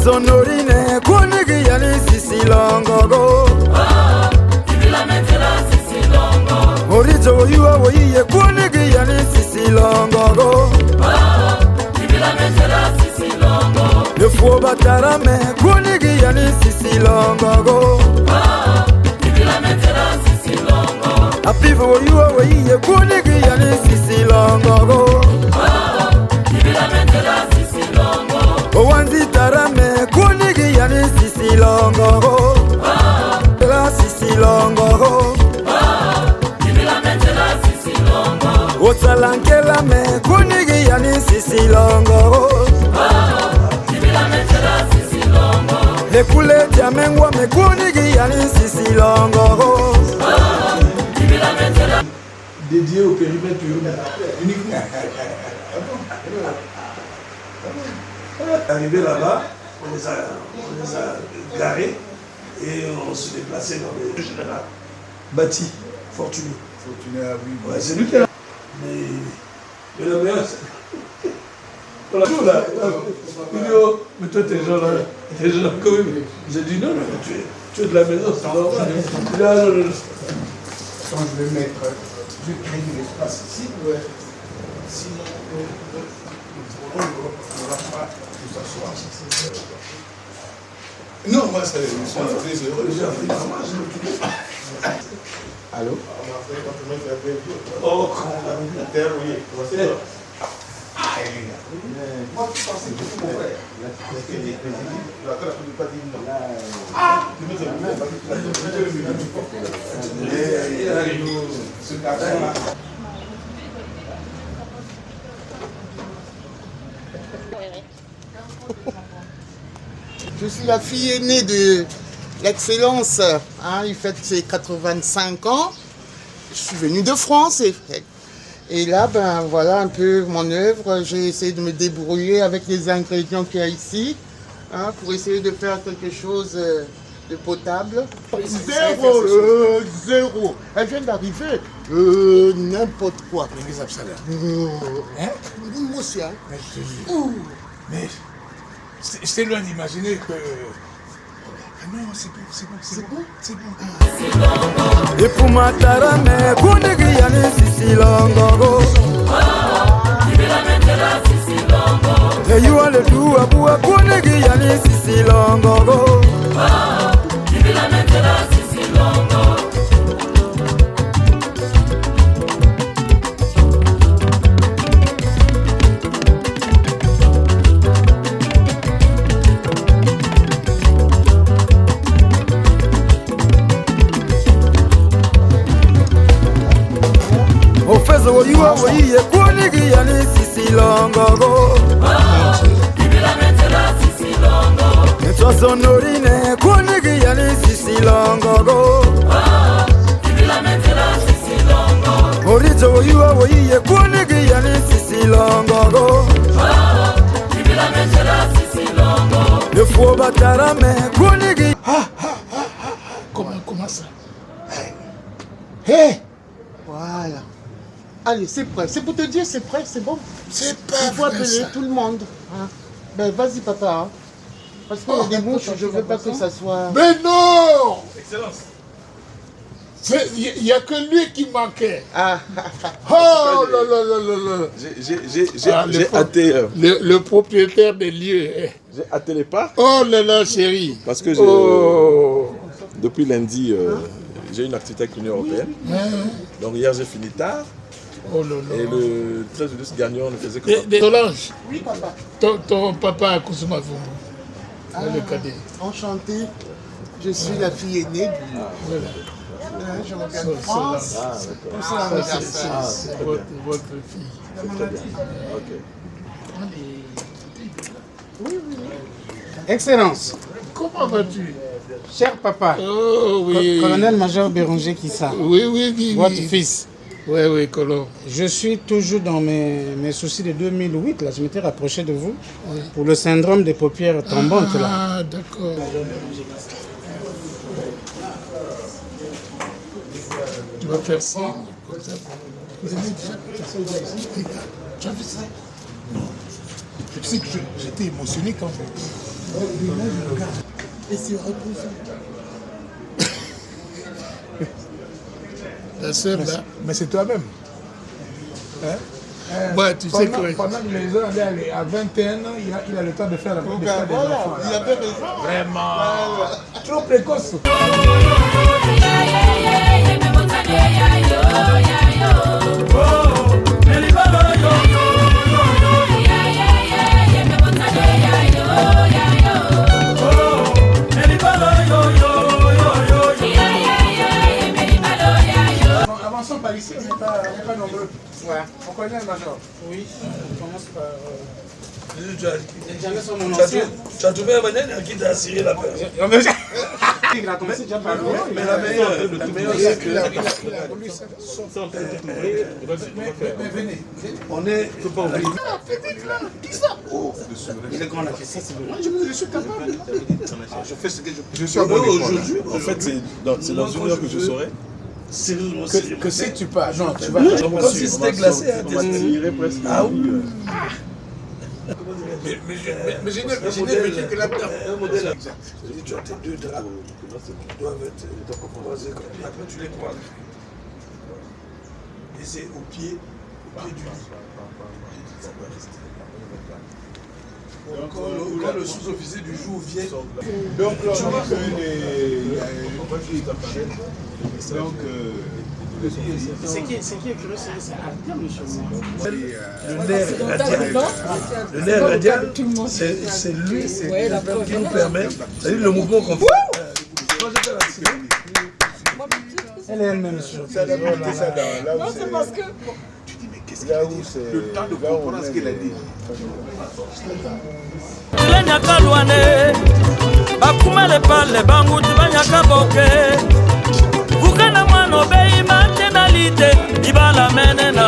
sonorine kunigi yani sisi longogo Ibila metela sisi longo. Orijo yuwa woyiye kunigi yani sisi longogo Ibila metela sisi longo. Lefuo batarame kunigi yani sisi longogo Ibila metela sisi longo. Apivo yuwa woyiye kunigi yani sisi longogo Ibila metela sisi longo. Owanzi tarame kunigi yani sisi longogo La sisi longogo Ibila metela sisi longo. Otalankela me kunigi yani sisi longogo Ibila metela sisi longo. Lekule jamengwa me kunigi yani sisi longogo Ibila metela. Dédié au périmètre uniquement. Arrivé là-bas, on les a garés et on se déplaçait dans le général. Bâti, Fortuné. Fortuné, oui. Ouais, c'est lui qui est là. Mais le meilleur, c'est. On l'a tout là. Il dit, oh, mais toi, t'es genre là. T'es genre comme lui. J'ai dit, non, non, tu es de la maison, c'est normal. Il dit, ah non, non, non. Quand je vais mettre, je vais créer de l'espace ici. Ouais. Sinon, on va pas tout s'asseoir. Non, moi, je suis très heureux. Allô? Oh, quand on a mis la terre, oui. Ah, moi, je pense que c'est mon frère. La terre, je ne peux pas dire non. Ah! Ce garçon-là. Je suis la fille aînée de l'excellence. Hein, il fête ses 85 ans. Je suis venue de France et là, ben voilà un peu mon œuvre. J'ai essayé de me débrouiller avec les ingrédients qu'il y a ici, hein, pour essayer de faire quelque chose de potable. Zéro. Elle vient d'arriver. N'importe quoi. Hein? Moi aussi, hein. Mais c'est loin d'imaginer que. Ah non, c'est bon, c'est bon, c'est bon, c'est bon. Ipuma tarame kunigi yani sisi longogo Ibila metela sisi longo. Eyuwa le duwa buwa kunigi yani sisi longogo Ibila metela sisi longo. Ofezo woyuwa woyiye kunigi yani sisi longogo Ibila metela sisi longo. Etwa sonorine kunigi yani sisi longogo Ibila metela sisi longo. Orijo woyuwa woyiye kunigi yani sisi longogo Ibila metela sisi longo. Lefuo batarame kunigi Comment ça? Hé! Voilà. Allez, c'est prêt. C'est pour te dire, c'est prêt, c'est bon. C'est pas Il faut vrai, appeler ça. tout le monde. Hein. Ben, vas-y, papa. Hein. Parce qu'il y a des mouches, je veux pas que ça soit... Mais non! Excellence. Il n'y a que lui qui manquait. Ah, Oh là là là là là. J'ai hâté, Le propriétaire des lieux. j'ai hâté les pas Oh là là, chérie. parce que Oh. depuis lundi, j'ai une activité avec l'Union européenne. Donc hier, j'ai fini tard. Oh là là. Et le 13 de ce gagnant ne faisait que ça. Solange, oui, papa. ton papa a Kousuma Vumbu. Le cadet. Enchanté. Je suis la fille aînée du... Voilà. Hein, je regarde Ça, France. c'est Pour son anniversaire. C'est votre fille. Oui, oui. Excellence. Comment vas-tu? Cher papa. Oh oui. Colonel-major Béranger Kissa. Oui, oui, oui. Votre oui. fils. Oui, oui, Colomb. Je suis toujours dans mes soucis de 2008. Là, je m'étais rapproché de vous pour le syndrome des paupières tombantes. Là. Ah, d'accord. Tu vas faire ça comme ça. Vous avez déjà fait ça ici? Tu as fait ça? Non. Tu sais que j'étais émotionné quand j'ai... Et c'est reposant. Ta sœur, là. Mais c'est toi-même. Hein? Ouais, tu sais quoi. Pendant que les gens allaient à 21 ans, il a le temps de faire des enfants. Il avait raison. Vraiment. Trop précoce. Avançons par ici, on n'est pas nombreux. Ouais. On connaît le major. Oui, on commence par. Tu as- Les Janais sont mon tu as ancien. tu as trouvé un manière qui t'a assuré la peur. Il a commencé déjà par Mais la meilleure, le meilleur, c'est que Il a voulu ça. Mais venez. on est. Il est grand là, ça c'est bon. Je suis capable. Je fais ce que je peux. Je suis à Moi, bon école. aujourd'hui, En fait, c'est dans une heure que je saurai. sérieusement, sérieux. Que sais tu pas? Non, tu vas. Comme si c'était glacé à On va tester. tirer presque. Ah oui. Mais j'ai vécu que là-dedans. Un modèle. C'est-à-dire, tu as tes deux draps qui doivent être croisés comme ça. Après, tu les croises. Et c'est au pied du lit. Ça doit rester. Quand le sous-officier du jour vient, Donc, là, on a fait donc, Ce qui est curieux, c'est Artem, monsieur. le nerf radial. Le nerf radial, c'est lui qui nous permet. C'est-à-dire le mouvement qu'on fait. Quand je fais la série, Elle est elle-même, monsieur. ça doit monter ça dans là où Non, c'est parce que là où c'est le temps de comprendre ce qu'il a dit. Lenyaka lwane bakumele pale banguti banyaka boke bukana mwana obei matenalite ibala menena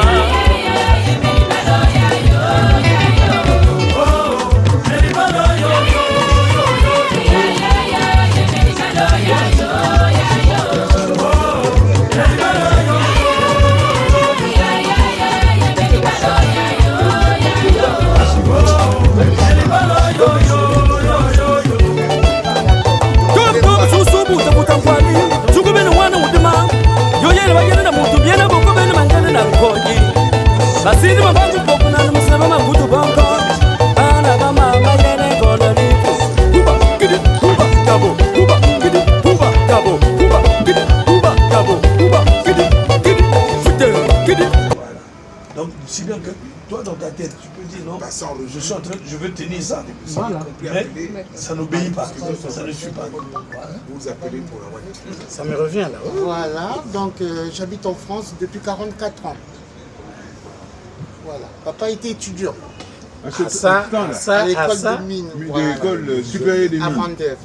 basidi mabangu bokuna musema magudu bongo ana bama mayene golani kuba kidi kuba kabo kuba kidi kuba kabo kuba kidi kuba kabo kuba kidi kidi fute kidi. donc si bien que toi dans ta tête tu peux dire non, je suis en train, je veux tenir ça, Voilà. mais ça n'obéit pas, ça ne suit pas. Vous appelez pour la voiture. Ça me revient là. Voilà, donc j'habite en France depuis 44 ans. Voilà, papa était étudiant Ça, à l'école de mine. De l'école supérieure des À mines. Vandeuve.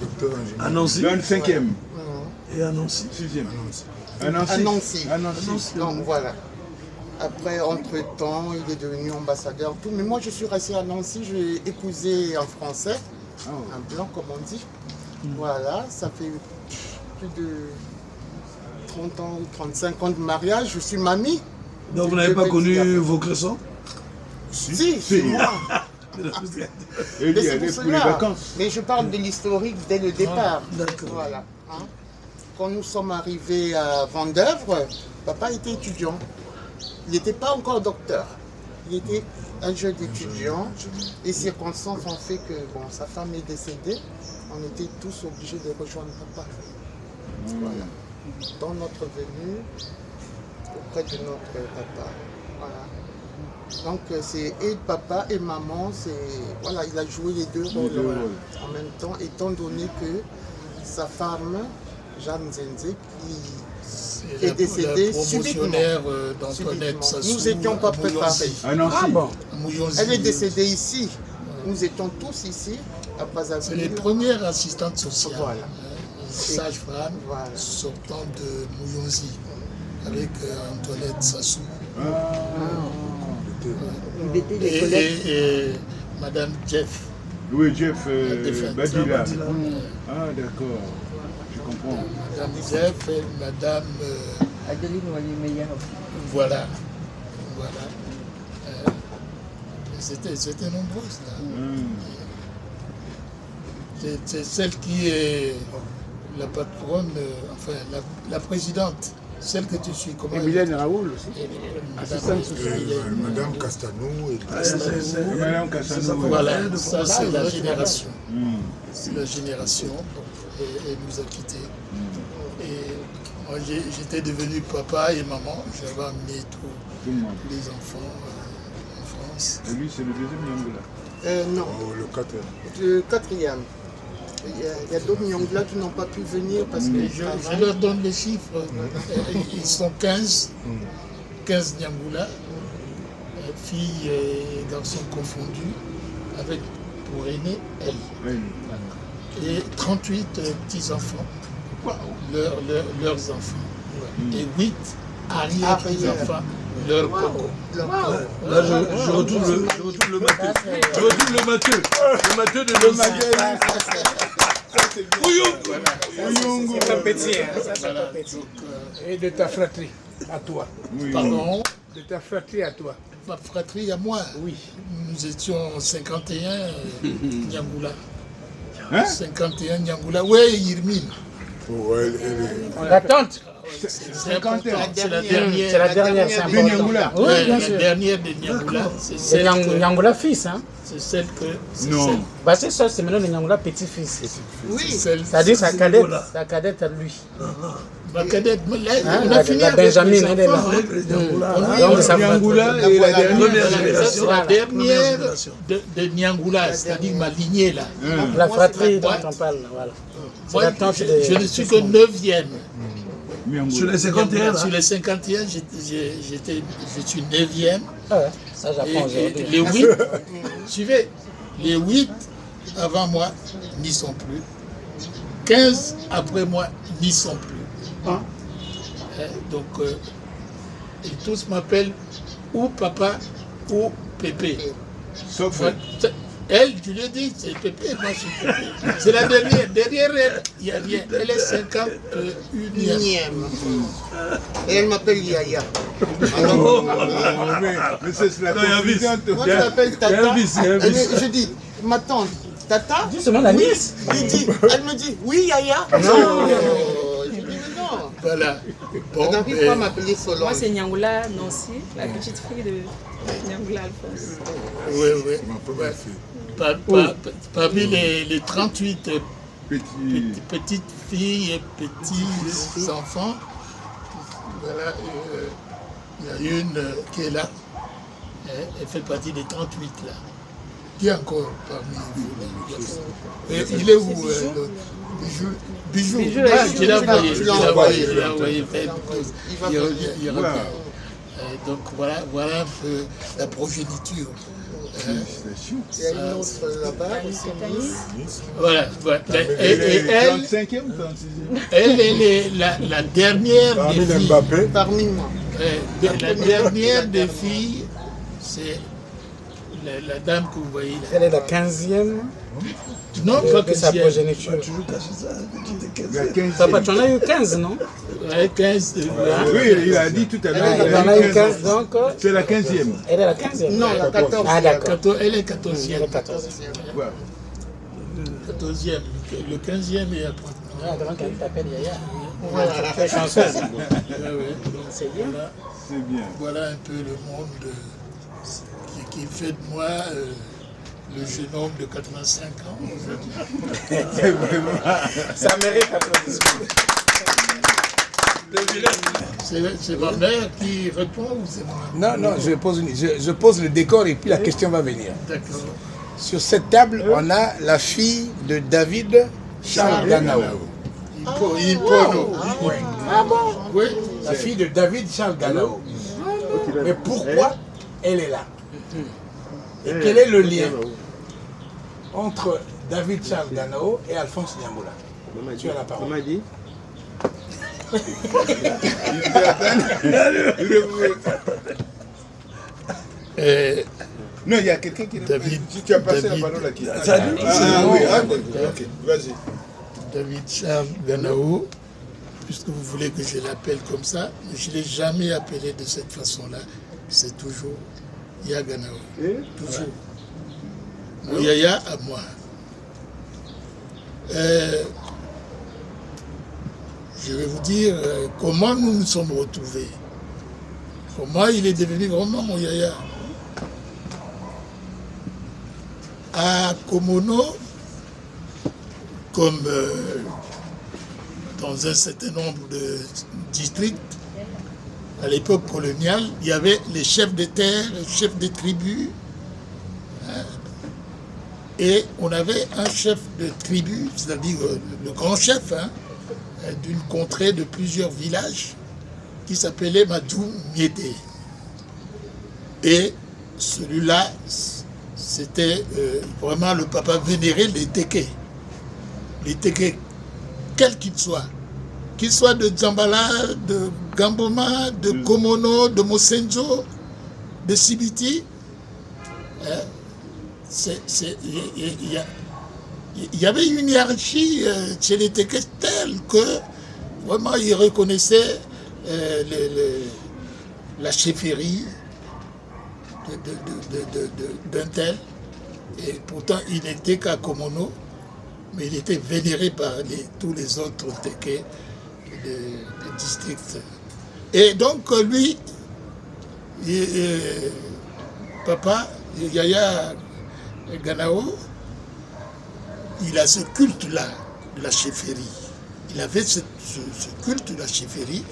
À Nancy Dans le 5e. et à Nancy. 6e. À Nancy. À Nancy. Donc voilà. Après, entre-temps, il est devenu ambassadeur. Tout. Mais moi, je suis resté à Nancy, j'ai épousé un Français, un blanc comme on dit. Voilà, ça fait plus de 30 ans ou 35 ans de mariage. Je suis mamie. Donc vous n'avez pas connu vos cressons? Si, c'est moi. Et Mais lui, c'est allait pour pour les cela. vacances. Mais je parle de l'historique dès le départ. D'accord. Voilà. Hein. Quand nous sommes arrivés à Vandœuvre, papa était étudiant. Il n'était pas encore docteur. Il était un jeune étudiant. Les circonstances ont fait que bon, sa femme est décédée. On était tous obligés de rejoindre papa. Voilà. Dans notre venue, auprès de notre papa. Voilà. Donc c'est et papa et maman, voilà, il a joué les deux rôles en même temps, étant donné que sa femme, Jeanne Zenze, qui est décédée subitement. d'Antoinette Nous n'étions pas préparés. À Nancy. Elle est décédée ici. Nous étions tous ici, à Brazzaville. C'est les premières assistantes sociales. Voilà. Sage-femme Voilà. sortant de Mouyonzi avec Antoinette Sassou. Et Madame Jeff. Oui, Jeff défunte. Badila. Ah, d'accord. Je comprends. Madame Jeff et Madame. Adeline Walimeya. Voilà. Voilà. C'était nombreuses là. C'est celle qui est la patronne, enfin la présidente, celle que tu suis. Comment Emilienne Raoul aussi. Madame Castanou. Madame Castanou. Voilà, ça c'est la génération. C'est la génération. Elle nous a quittés. Et moi j'étais devenu papa et maman. J'avais amené tous les enfants en France. Et lui c'est le deuxième Nyangula? Non. Oh, le quatrième. Le quatrième. Il y a d'autres Nyangula qui n'ont pas pu venir parce que je leur donne les chiffres. Ils sont 15. 15 Nyangula, filles et garçons confondus, avec pour aîné elle. Et 38 petits-enfants, leurs enfants. Et 8 arrière-petits-enfants, leurs coco. Là, je retrouve le matheux. Je retrouve le matheux. Le matheux de l'homme. Et de ta fratrie, à toi. Pardon? De ta fratrie à toi. Ma fratrie à moi? Oui. Nous étions 51 Nyangula. 51 Nyangula. Oui, Yirmine. La tante. C'est important. C'est la dernière. C'est la dernière, c'est important. Oui, bien sûr. La dernière de Nyangula. C'est Nyangula fils, hein? C'est celle que... Non. Bah c'est ça, c'est maintenant le Nyangula petit-fils. Oui. C'est-à-dire sa cadette à lui. Ma cadette, on a fini la Benjamin, elle est là. Donc sa Nyangula et la dernière génération. La dernière de Nyangula, c'est-à-dire ma lignée là. La fratrie dont on parle, voilà. Moi, je ne suis que 9e. Sur les 51, sur les 51, je suis 9e. Ça, j'apprends aujourd'hui. Les 8, suivez, les 8 avant moi n'y sont plus. 15 après moi n'y sont plus. Donc, ils tous m'appellent ou papa ou Pépé. Sauf elle, je lui ai dit, c'est Pépé, moi je suis Pépé. C'est la dernière. Derrière elle, il y a rien. Elle est 51e. Et elle m'appelle Yaya. mais c'est la confidente. Moi je m'appelle Tata. Je dis, ma tante, Tata. Justement la nièce. Elle me dit, oui Yaya. Non. Voilà. Bon, elle n'arrive pas à m'appeler Solange. Moi, c'est Nyangula Nancy, la petite fille de Nyangula Alphonse. Oui. Parmi les 38 petites filles et petits enfants, voilà, il y a une qui est là. Elle fait partie des 38 là. Qui est encore parmi vous? Il est où l'autre? Bijou. Je l'ai envoyé. Il revient. Donc voilà un peu la progéniture. Il y a une autre là-bas, c'est Voilà. Et elle est la dernière des filles. Parmi moi. La dernière des filles, c'est la dame que vous voyez là. Elle est la 15e. Non, pas que sa progéniture. Papa, tu en as eu 15, non? Ouais, 15. Oui, il a dit tout à l'heure. Il en a eu 15, donc. C'est la 15e. Elle est la 15e. Non, la 14e. Ah, d'accord. Elle est 14e. 14e. Le 15e est après. Ah, donc elle t'appelle Yaya. Voilà. Tu es chanceuse. C'est bien. C'est bien. Voilà un peu le monde qui fait de moi le jeune homme de 85 ans. Ça mérite applaudissement. C'est ma mère qui répond ou c'est moi? Non, je pose le décor et puis la question va venir. D'accord. Sur cette table, on a la fille de David Charles Ganao. Ah bon? Oui. La fille de David Charles Ganao. Mais pourquoi elle est là? Et quel est le lien entre David Charles Ganao et Alphonse Nyangula? Tu as la parole. Non, il y a quelqu'un qui... David, si tu as passé la parole à qui? oui, ok, vas-y. David Charles Ganao, puisque vous voulez que je l'appelle comme ça, je ne l'ai jamais appelé de cette façon-là. C'est toujours Yaganao. Toujours. Mon yaya à moi. Je vais vous dire comment nous nous sommes retrouvés. Comment il est devenu vraiment mon yaya. À Komono, comme dans un certain nombre de districts, à l'époque coloniale, il y avait les chefs de terre, les chefs de tribus, et on avait un chef de tribu, c'est-à-dire le grand chef d'une contrée de plusieurs villages, qui s'appelait Madou Miété. Et celui-là, c'était vraiment le papa vénéré des Téké. Les Téké, quels qu'ils soient de Dzambala, de Gamboma, de Komono, de Mosenjo, de Sibiti, il y avait une hiérarchie chez les Téké telle que vraiment ils reconnaissaient la chefferie d'un tel. Et pourtant, il n'était qu'à Komono, mais il était vénéré par tous les autres Téké des districts. Et donc, lui, papa, Yaya Ganao, il a ce culte-là de la chefferie. Il avait ce culte de la chefferie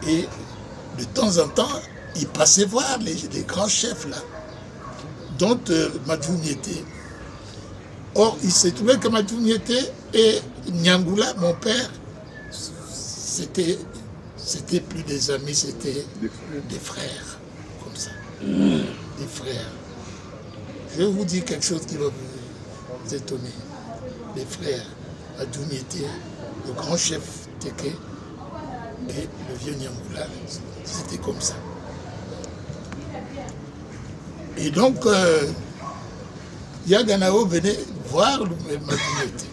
et de temps en temps, il passait voir les grands chefs là, dont Madou Miété. Or, il s'est trouvé que Madou Miété et Nyangula, mon père, c'était plus des amis, c'était des frères, comme ça. Des frères. Je vais vous dire quelque chose qui va vous étonner. Les frères Madou Miété, le grand chef Téké et le vieux Nyangula, c'était comme ça. Et donc, Yaganao venait voir le Madou Miété.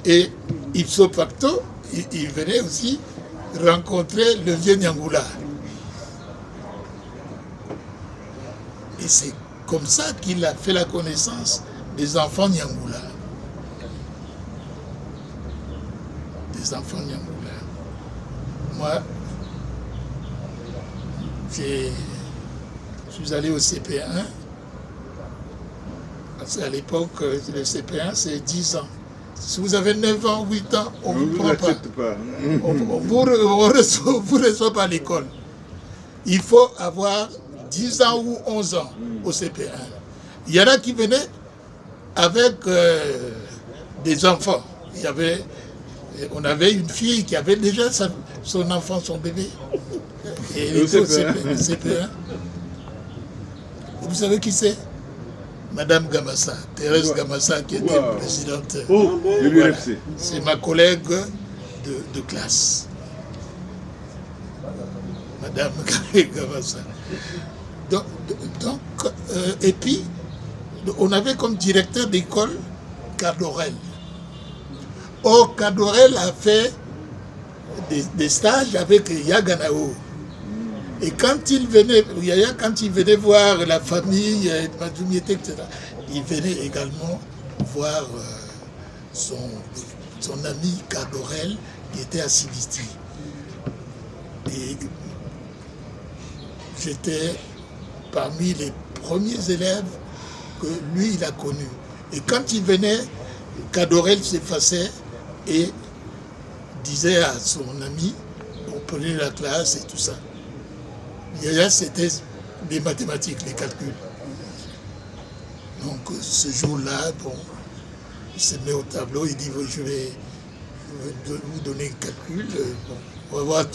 Et ipso facto, il venait aussi rencontrer le vieux Nyangula. Et c'est comme ça qu'il a fait la connaissance des enfants Nyangula. Des enfants Nyangula. Moi, je suis allé au CP1. Parce qu'à l'époque, le CP1, c'est 10 ans. Si vous avez 9 ans, 8 ans, on ne vous prend pas. On ne vous reçoit pas à l'école. Il faut avoir 10 ans ou 11 ans au CP1. Il y en a qui venaient avec des enfants. On avait une fille qui avait déjà son enfant, son bébé. Et elle était au CP1. Vous savez qui c'est? Madame Gamassa, Thérèse Gamassa, qui était présidente. De l'UFC. C'est ma collègue de classe. Madame Gamassa. Donc, et puis, on avait comme directeur d'école Cadorel. Or, Cadorel a fait des stages avec Yaganao. Et quand il venait voir la famille, Madou Miété, etc., il venait également voir son ami Cadorel qui était à Sibiti. Et j'étais parmi les premiers élèves que lui, il a connus. Et quand il venait, Cadorel s'effaçait et disait à son ami, on prenait la classe et tout ça. Yaya, c'était des mathématiques, les calculs. Donc ce jour-là, bon, il se met au tableau, il dit, je vais vous donner un calcul. Bon, on va voir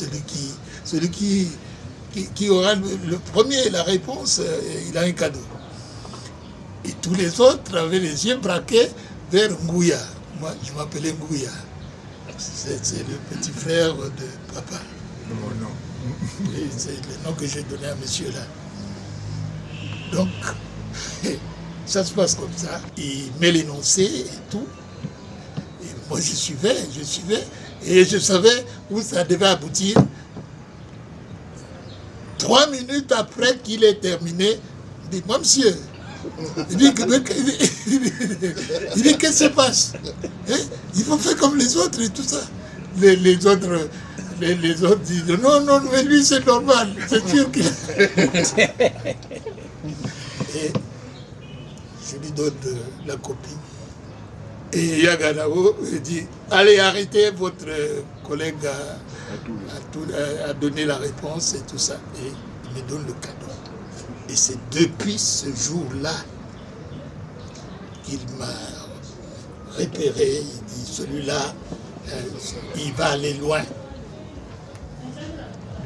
celui qui aura le premier la réponse, il a un cadeau. Et tous les autres avaient les yeux braqués vers Ngouya. Moi, je m'appelais Ngouya. C'est le petit frère de papa. Non. C'est le nom que j'ai donné à monsieur là. Donc, ça se passe comme ça. Il met l'énoncé et tout. Et moi, je suivais. Et je savais où ça devait aboutir. 3 minutes après qu'il ait terminé dit, moi, monsieur, il dit, qu'est-ce qui se passe? Hein? Il faut faire comme les autres et tout ça. Les autres disent, non, mais lui, c'est normal, c'est sûr qu'il... Et je lui donne la copie. Et Yaganao dit, allez, arrêtez, votre collègue a donné la réponse et tout ça. Et il me donne le cadeau. Et c'est depuis ce jour-là qu'il m'a repéré. Il dit, celui-là, il va aller loin.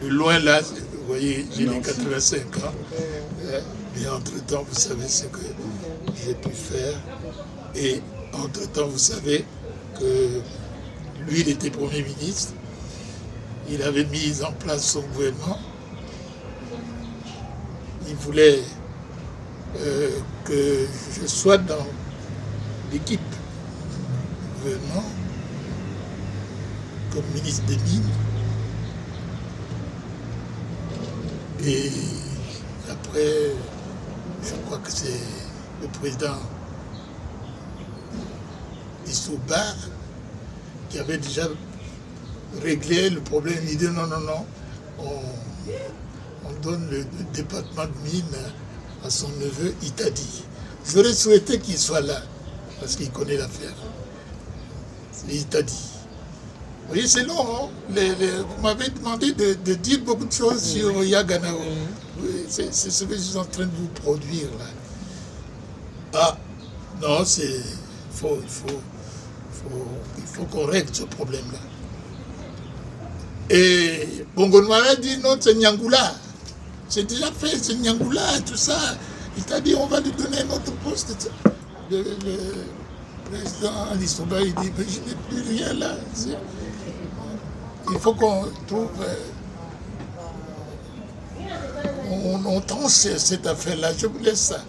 Le loin là, vous voyez, j'ai les 85 ans. Et entre-temps, vous savez ce que j'ai pu faire. Et entre-temps, vous savez que lui, il était Premier ministre. Il avait mis en place son gouvernement. Il voulait que je sois dans l'équipe du gouvernement comme ministre des Mines. Et après, je crois que c'est le président Issouba qui avait déjà réglé le problème. Il dit non, on donne le département de mines à son neveu Itadi. J'aurais souhaité qu'il soit là, parce qu'il connaît l'affaire. C'est Itadi. Vous voyez, c'est long, hein? Vous m'avez demandé de dire beaucoup de choses sur Yaganao. C'est ce que je suis en train de vous produire là. Ah, non, il faut qu'on règle ce problème-là. Et Bongo m'a dit non, c'est Nyangula. C'est déjà fait, c'est Nyangula, tout ça. Il t'a dit on va lui donner un autre poste. Le président Alissoba, il dit mais je n'ai plus rien là. Il faut qu'on trouve. On tranche cette affaire-là, je vous laisse ça.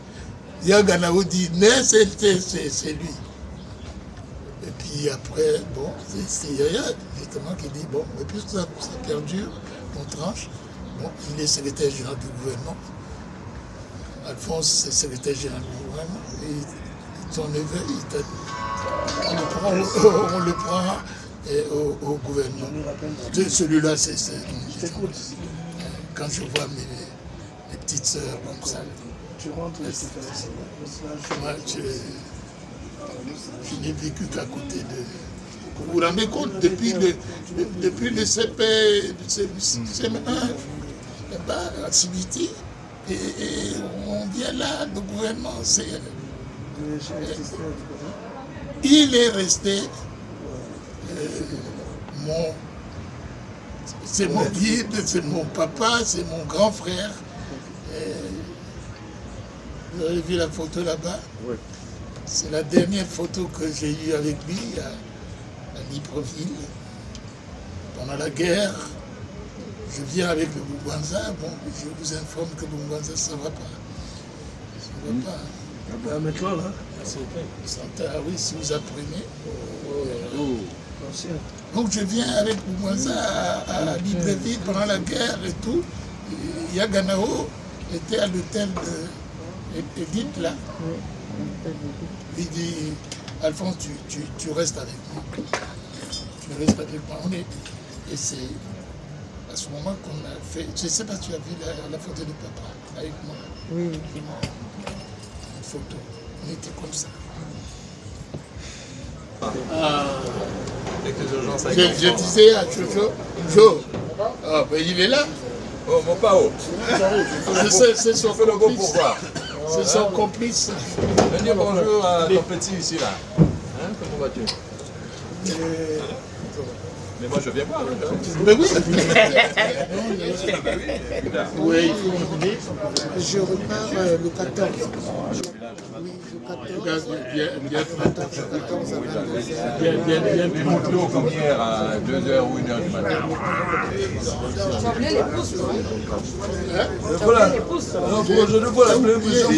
Yaganao dit mais c'est lui. Et puis après, bon, c'est Yaya justement qui dit bon, mais puisque ça perdure, on tranche. Bon, il est secrétaire général du gouvernement. Alphonse, c'est secrétaire général du gouvernement. Et son neveu, on le prend au gouvernement. Celui-là, c'est cool. Quand je vois mes petites sœurs comme ça. Tu rentres moi, je n'ai vécu qu'à côté de... Vous vous rendez compte, depuis le CP, CM1, là-bas, à Sibiti, et on vient là, le gouvernement, il est resté c'est mon guide, c'est mon papa, c'est mon grand frère. Vous avez vu la photo là-bas? Oui. C'est la dernière photo que j'ai eue avec lui à Libreville. Pendant la guerre, je viens avec le Bougwanza. Bon, je vous informe que le Bougwanza, ça ne va pas. Ça ne va pas. Ah, maintenant, là? Ah oui, si vous apprenez. Donc je viens avec Bougwanza à Libreville pendant la guerre et tout. Yaganao était à l'hôtel de Edith là. Il dit, Alphonse, tu restes avec moi. Tu restes avec moi. Et c'est à ce moment qu'on a fait. Je ne sais pas si tu as vu la photo de papa avec moi. Oui. Une photo. On était comme ça. Je disais à Joe, oh, ben il est là. Oh, mon pao. C'est son complice. C'est son complice. Dis bonjour à ton petit ici là. Hein, comment vas-tu? Mais moi je viens voir. Mais oui. Oui, il faut revenir. Je repars le 14. Oui, le 14. Bien, Tu montes l'eau comme hier à 2h ou 1h du matin. Voilà. Non, pour aujourd'hui, pour la première position,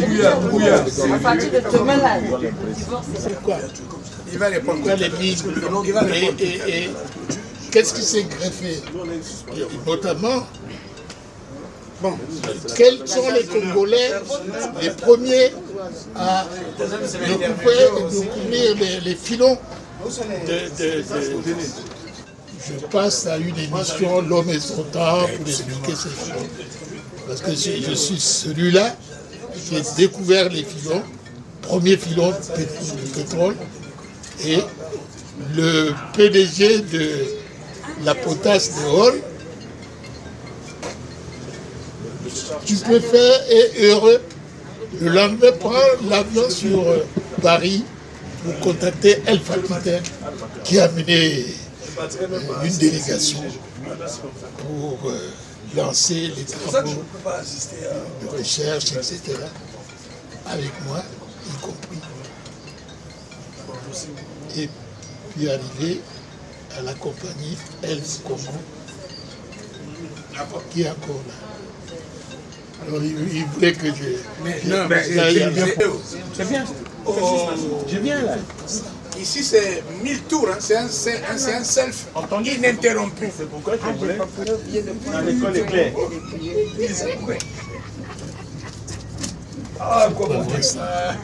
Bouya. À partir de demain là, le divorce, c'est quoi? Il va répondre. Pourquoi les mines? Et qu'est-ce qui s'est greffé? Notamment Bon, quels sont les Congolais les premiers à découvrir les filons Je passe à une émission L'homme et son temps pour expliquer ces filons. Parce que je suis celui-là qui a découvert les filons, premier filon de pétrole, et le PDG de la potasse de Hall, stupéfait et heureux, le lendemain prend l'avion sur Paris pour contacter El Fakiter qui a mené une délégation pour lancer les travaux de recherche, etc. avec moi, y compris. Et puis arrivé à la compagnie El Congo, qui est encore là. Alors il voulait que je... C'est bien. Je viens là. Ici c'est 1000 tours, hein. C'est un self ininterrompu. C'est pourquoi je voulais dans l'école éclair. Ah, comment ça?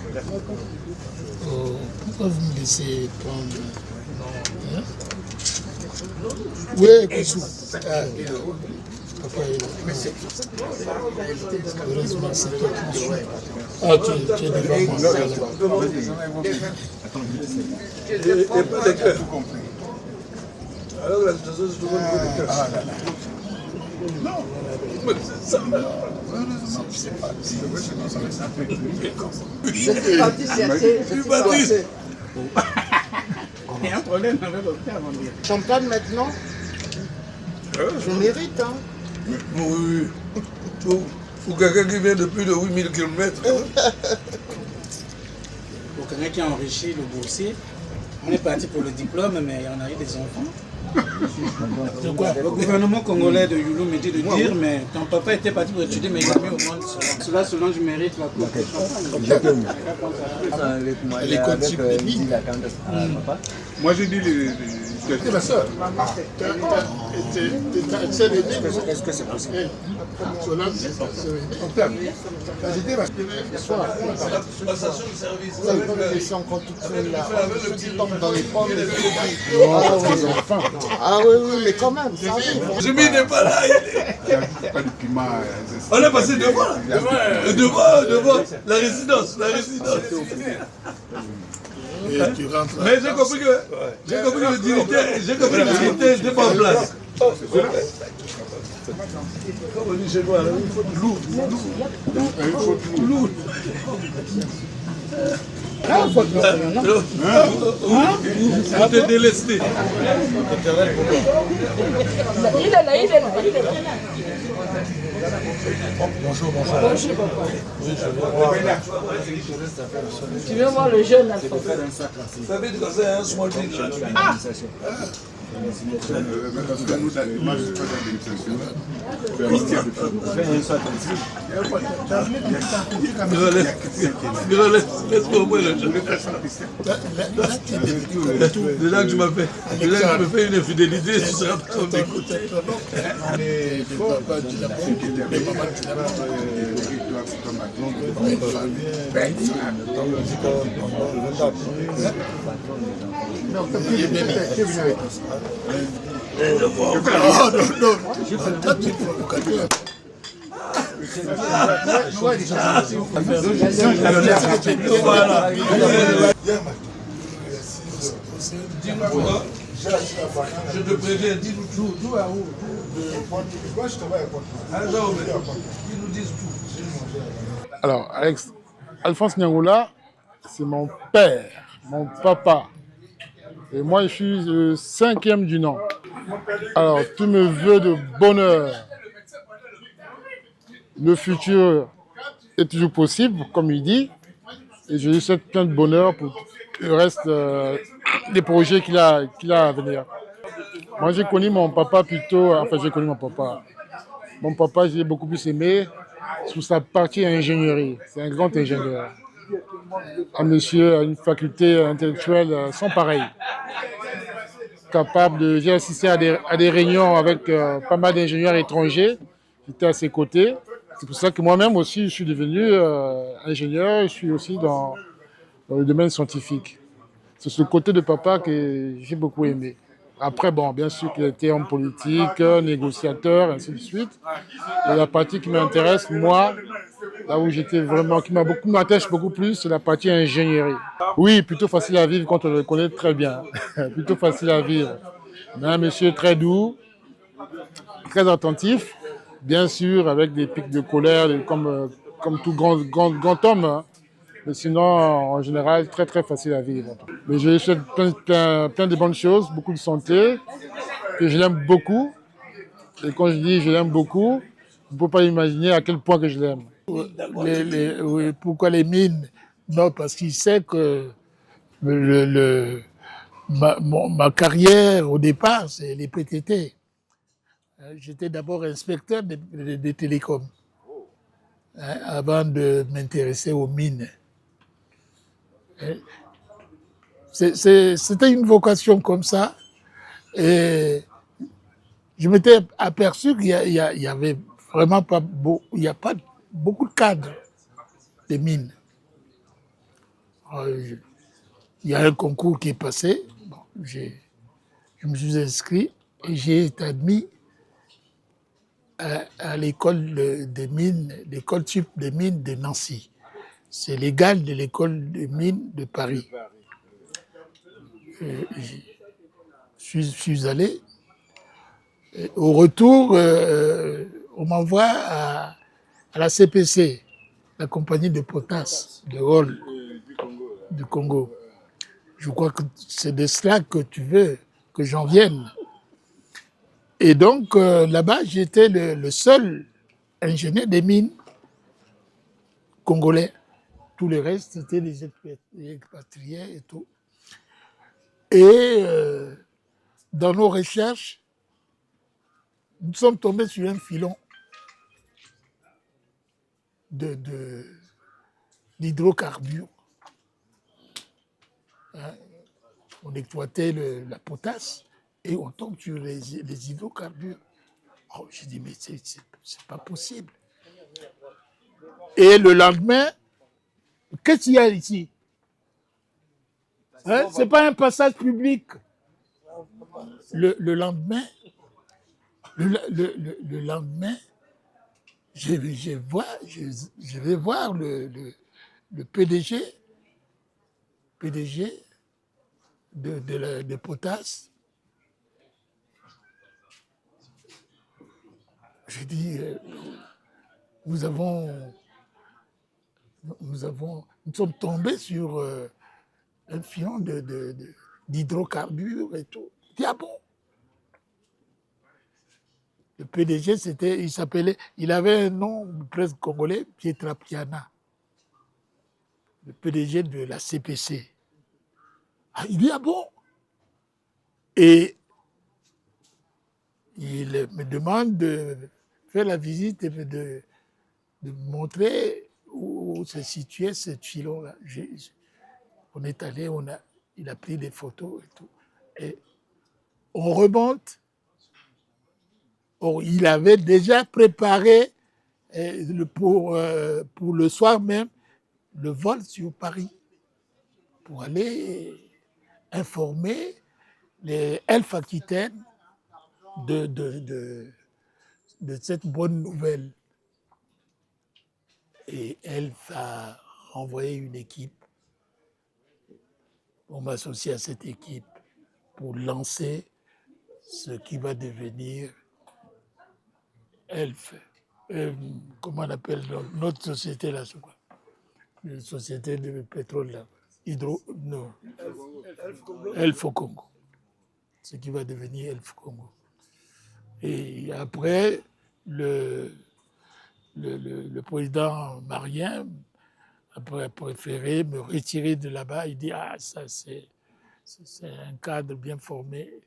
Pourquoi vous me laissez prendre? Hein? Oui, Koussou. Papa est là. Heureusement, c'est toi qui me suis. Ah, tu es devant moi. Et pas les cœurs. Alors la situation, c'est tout le monde les cœurs. Ah là là. Non, c'est ça. Il y a un problème avec le père, on dit. Champagne maintenant, je mérite, hein. Oui, pour quelqu'un qui vient de plus de 8000 km. Pour quelqu'un qui a enrichi le boursier, on est parti pour le diplôme, mais il y en a eu des enfants. De quoi? Le gouvernement congolais de Youlou me dit de dire, mais ton papa était parti pour étudier, mais il a mis au monde. Cela, selon je mérite la coupe de champagne. Elle est comme sublimine. Moi j'ai dit C'est ma soeur. Est-ce que c'est possible? Vous avez laissé encore toute seule là. Dans les pommes. Ah oui, oui, mais quand même, ça arrive. Jimmy n'est pas là. Pas de piment. On est passé devant la résidence. Et tu rentres. Mais j'ai compris que le dignitaire n'était pas en place. Comme on dit chez moi, il faut de lourd. Vous te délestez. Il est là. Bonjour. Tu viens voir le jeune là. Ça veut dire que c'est un small thing. Moi je suis pas laisse-moi au moins le jeu. Déjà que tu m'as fait une infidélité, tu seras pas comme écoute. Je te préviens, dis-nous tout. Tout à où? Moi, je travaille à quoi? Ils nous disent tout. Alors, Alphonse Niangoula, c'est mon père, mon papa. Et moi, je suis le 5e du nom. Alors, tous mes vœux de bonheur. Le futur est toujours possible, comme il dit. Et je lui souhaite plein de bonheur pour le reste des projets qu'il a à venir. Moi, j'ai connu mon papa plutôt... Enfin, j'ai connu mon papa. Mon papa, j'ai beaucoup plus aimé sous sa partie ingénierie. C'est un grand ingénieur. Un monsieur a une faculté intellectuelle sans pareil. Capable de... J'ai assisté à des réunions avec pas mal d'ingénieurs étrangers qui étaient à ses côtés. C'est pour ça que moi-même aussi, je suis devenu ingénieur, je suis aussi dans le domaine scientifique. C'est ce côté de papa que j'ai beaucoup aimé. Après, bon, bien sûr qu'il était homme politique, négociateur, ainsi de suite. Et la partie qui m'intéresse, moi, là où j'étais vraiment, qui m'attache beaucoup plus, c'est la partie ingénierie. Oui, plutôt facile à vivre quand on le connaît très bien. Plutôt facile à vivre. Mais un monsieur très doux, très attentif, bien sûr, avec des pics de colère, comme tout grand homme. Hein. Mais sinon, en général, très très facile à vivre. Mais je lui souhaite plein de bonnes choses, beaucoup de santé, que je l'aime beaucoup. Et quand je dis je l'aime beaucoup, vous ne pouvez pas imaginer à quel point que je l'aime. Oui, pourquoi les mines? Non, parce qu'il sait que ma carrière au départ, c'est les PTT. J'étais d'abord inspecteur des télécoms, hein, avant de m'intéresser aux mines. C'était une vocation comme ça. Et je m'étais aperçu qu'il y avait vraiment pas beaucoup de cadres des mines. Alors, il y a un concours qui est passé. Bon, je me suis inscrit et j'ai été admis à l'école des mines, l'école sup des mines de Nancy. C'est l'égal de l'école des mines de Paris. Je suis allé. Et au retour, on m'envoie à la CPC, la compagnie de potasse de Hall du Congo. Je crois que c'est de cela que tu veux que j'en vienne. Et donc, là-bas, j'étais le seul ingénieur des mines congolais. Tout le reste, c'était des expatriés et tout. Et dans nos recherches, nous sommes tombés sur un filon d'hydrocarbures. Hein? On exploitait la potasse et on tombe sur les hydrocarbures. Oh, j'ai dit, mais c'est pas possible. Et le lendemain, qu'est-ce qu'il y a ici? Hein? Ce n'est pas un passage public. Le lendemain, je vais voir le PDG de Potasse. Je dis, nous sommes tombés sur un filon d'hydrocarbures et tout. Je dis, ah bon? Le PDG, il avait un nom presque congolais, Pietra Piana, le PDG de la CPC. Ah, il dit, ah bon? Et il me demande de faire la visite et de me montrer où se situait ce filon-là. On est allé, il a pris des photos et tout. Et on remonte. Or, il avait déjà préparé pour le soir même le vol sur Paris pour aller informer les Elfes Aquitaines de cette bonne nouvelle. Et Elf a envoyé une équipe pour m'associer à cette équipe pour lancer ce qui va devenir Elf. Comment on appelle notre société là, c'est quoi? Une société de pétrole là. Non. Elf au Congo. Ce qui va devenir Elf Congo. Et après, le président Marien a préféré me retirer de là-bas. Il dit, ah, ça c'est un cadre bien formé.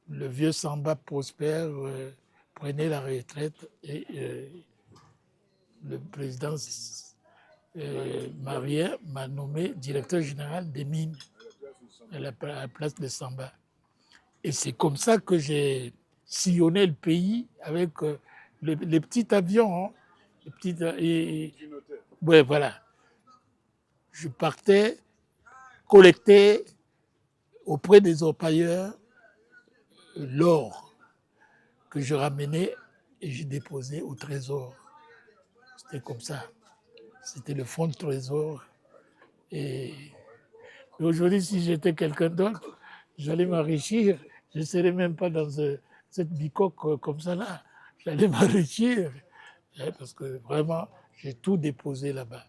Le vieux Samba Prosper prenait la retraite et le président Marien m'a nommé directeur général des mines à la place de Samba. Et c'est comme ça que j'ai sillonné le pays avec les petits avions, hein, les petits, ouais, voilà. Je partais collecter auprès des orpailleurs l'or que je ramenais et je déposais au trésor. C'était comme ça. C'était le fonds de trésor. Et aujourd'hui, si j'étais quelqu'un d'autre, j'allais m'enrichir. Je ne serais même pas dans cette bicoque comme ça là. J'allais m'enrichir. Parce que vraiment, j'ai tout déposé là-bas.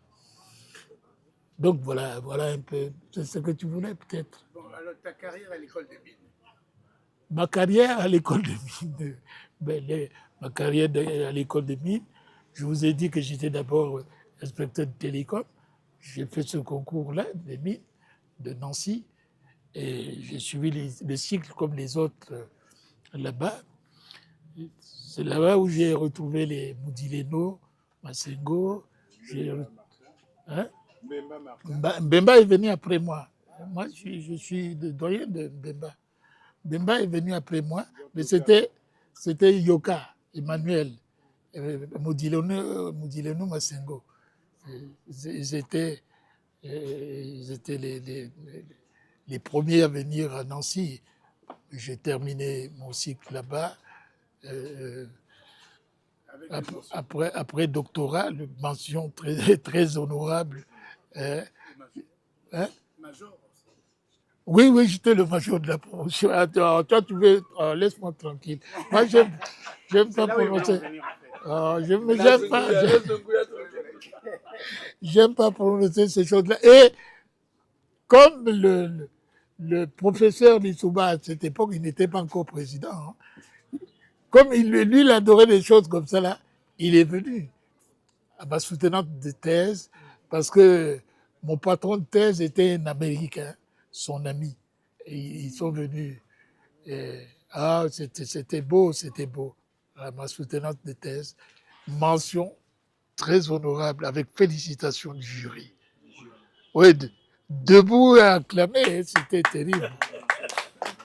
Donc voilà un peu. C'est ce que tu voulais peut-être. Bon, alors ta carrière à l'école de mines. Ma carrière à l'école de mines. Ma carrière à l'école de mines, je vous ai dit que j'étais d'abord inspecteur de télécom. J'ai fait ce concours-là, des mines, de Nancy. Et j'ai suivi le cycle comme les autres là-bas. C'est là-bas où j'ai retrouvé les Moudileno, Masengo. Hein? Mbemba est venu après moi. Moi, je suis le doyen de Mbemba. Mbemba est venu après moi, mais c'était Yoka, Emmanuel, Moudileno, Masengo. Ils étaient les premiers à venir à Nancy. J'ai terminé mon cycle là-bas. Après doctorat, mention très, très honorable. Major. Oui, j'étais le major de la promotion. Attends, toi, tu veux... laisse-moi tranquille. Moi, j'aime pas prononcer. J'aime pas prononcer ces choses-là. Et comme le professeur Lissouba, à cette époque, il n'était pas encore président. Hein. Comme lui, il adorait des choses comme ça, là, il est venu à ma soutenante de thèse parce que mon patron de thèse était un Américain, son ami. Et ils sont venus. C'était beau. À ma soutenante de thèse, mention très honorable, avec félicitations du jury. Oui, debout à acclamer, c'était terrible.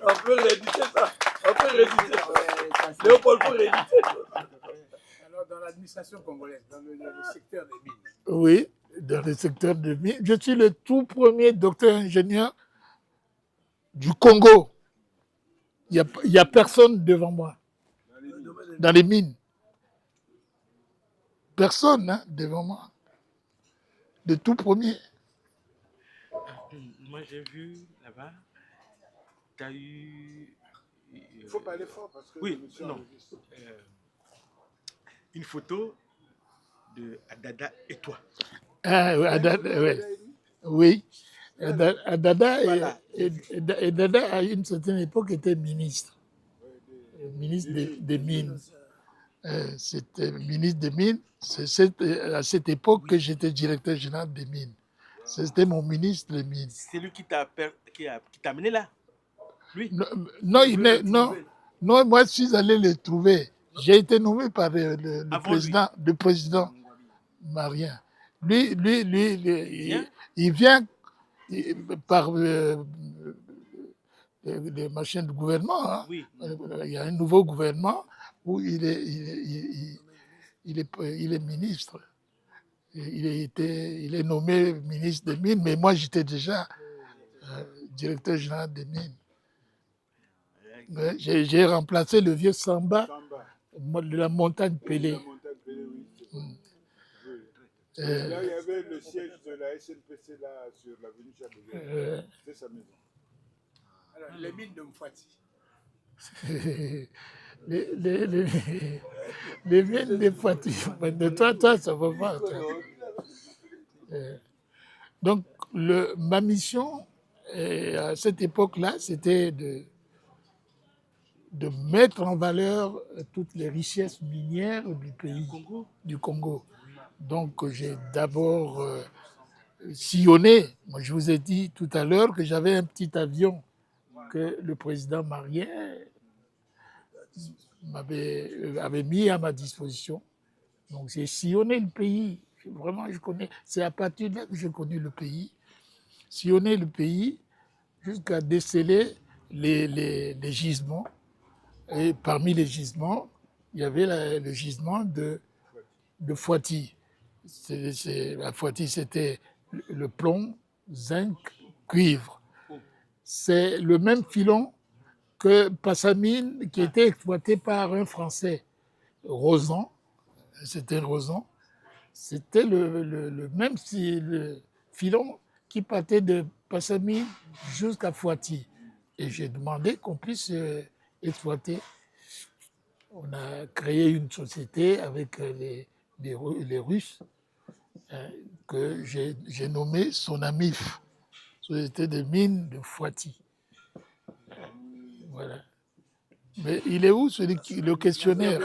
On peut rééditer ça. Léopold peut rééditer. Alors, dans l'administration congolaise, dans le secteur des mines. Oui, dans le secteur des mines. Je suis le tout premier docteur ingénieur du Congo. Il n'y a personne devant moi. Dans les mines. Personne devant moi. Le tout premier. Moi, j'ai vu là-bas, tu as eu... Il faut parler fort parce que... Oui, non. Une photo de Adada et toi. Ah, oui. Adada, et Dada, à une certaine époque, était ministre. Ministre des Mines. C'était ministre des Mines. C'est à cette époque que j'étais directeur général des Mines. C'était mon ministre des Mines. C'est lui qui t'a amené là? Lui? Non, moi je suis allé le trouver. J'ai été nommé par le président Marien. Lui, il vient par les machines de gouvernement. Hein. Oui. Il y a un nouveau gouvernement où il est ministre. Il est nommé ministre des Mines, mais moi j'étais déjà directeur général des Mines. J'ai remplacé le vieux Samba de la montagne Pelé. Là, il y avait le siège de la SNPC là, sur l'avenue Châteauguay. C'était sa maison. Alors, les mines de Mfouati. les mines de Mfouati. De toi, ça va pas. Donc, ma mission, à cette époque-là, c'était de mettre en valeur toutes les richesses minières du pays, du Congo. Donc, j'ai d'abord sillonné. Moi, je vous ai dit tout à l'heure que j'avais un petit avion que le président Marien avait mis à ma disposition. Donc, j'ai sillonné le pays. Vraiment, je connais. C'est à partir de là que j'ai connu le pays. Sillonner le pays jusqu'à déceler les gisements. Et parmi les gisements, il y avait le gisement de Foiti. La Foiti, c'était le plomb, zinc, cuivre. C'est le même filon que Passamine, qui était exploité par un Français, Rosan. C'était Rosan. C'était le même filon qui partait de Passamine jusqu'à Foiti. Et j'ai demandé qu'on puisse exploiter. On a créé une société avec les Russes que j'ai nommée Sonamif, Société de mines de Foiti. Voilà. Mais il est où le questionnaire?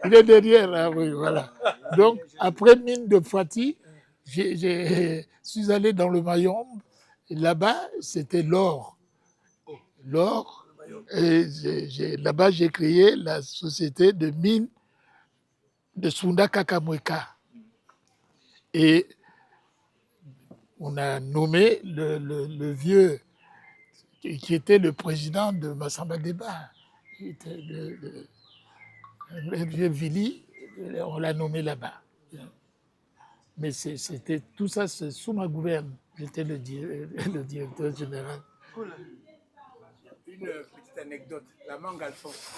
Il est derrière, là, oui, voilà. Donc, après mine de Foiti, je suis allé dans le Mayombe. Là-bas, c'était l'or. L'or. Et là-bas, j'ai créé la société de mines de Sunda Kakamweka. Et on a nommé le vieux qui était le président de Massamba Deba. Le vieux Vili, on l'a nommé là-bas. Mais c'était tout ça, c'est sous ma gouverne. J'étais le directeur général. Une petite anecdote, la mangue Alphonse.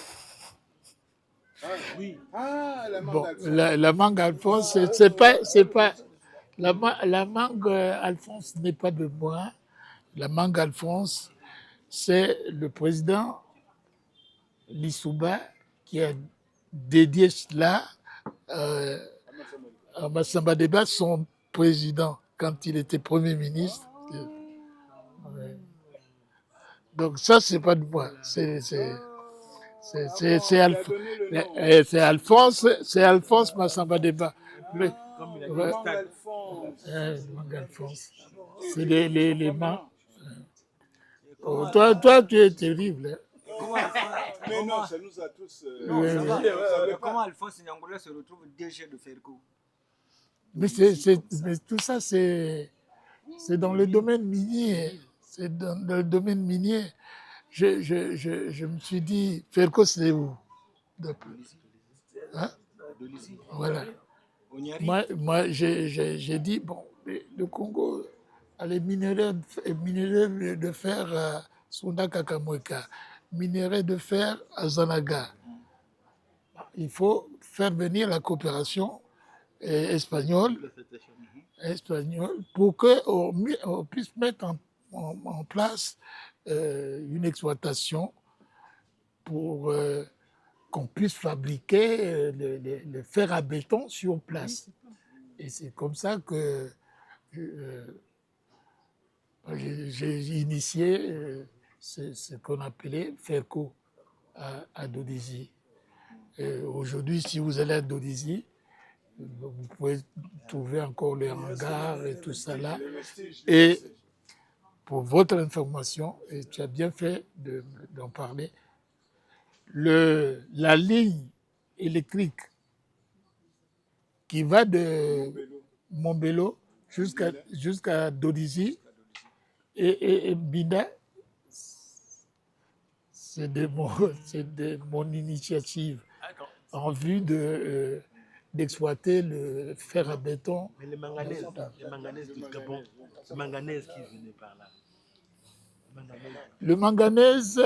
Ah oui. Ah, la mangue Alphonse. La mangue Alphonse, c'est pas la mangue Alphonse n'est pas de moi. La mangue Alphonse, c'est le président Lissouba qui a dédié cela à Massamba Deba, son président, quand il était Premier ministre. Donc ça, c'est pas de moi. C'est Alphonse Massamba Deba. Alphonse. C'est les mains. Oh, toi, tu es terrible. Mais non, ça nous a tous... Comment Alphonse Niangoula se retrouve DG de Ferco? Mais tout ça, c'est dans le domaine minier. C'est dans le domaine minier. Je me suis dit, Ferco, c'est où? Hein? Voilà. Moi j'ai dit, bon, le Congo a les minéraux de fer à Sunda Kakamweka, minerais de fer à Zanaga. Il faut faire venir la coopération espagnole pour qu'on puisse mettre en place une exploitation pour qu'on puisse fabriquer le fer à béton sur place. Et c'est comme ça que j'ai initié ce qu'on appelait Ferco à Dodézi. Aujourd'hui, si vous allez à Dodézi, vous pouvez trouver encore les hangars et tout ça là. Et pour votre information, et tu as bien fait d'en parler, la ligne électrique qui va de Montbello jusqu'à Dodézi et Binda, c'est de mon initiative en vue d'exploiter le fer à béton. Mais les manganèses du Gabon, le manganèse qui venait par là. Le manganèse,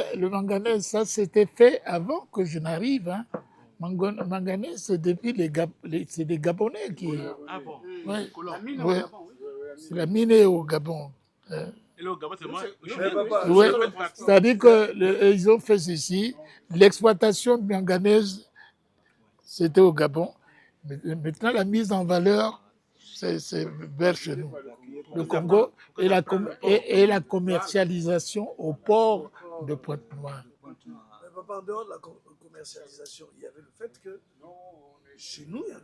ça c'était fait avant que je n'arrive. Hein. Manganèse, c'est depuis c'est des Gabonais qui... Ah bon? Ouais. La mine Ouais. au Gabon, oui. C'est la mine au Gabon. Et là, au Gabon, c'est moi. Ouais. C'est-à-dire qu'ils ont fait ceci. L'exploitation de manganèse, c'était au Gabon. Mais maintenant, la mise en valeur, c'est vers chez nous. Le Congo et la commercialisation au port de Pointe-Noire. En dehors de la commercialisation, il y avait le fait que chez nous, il y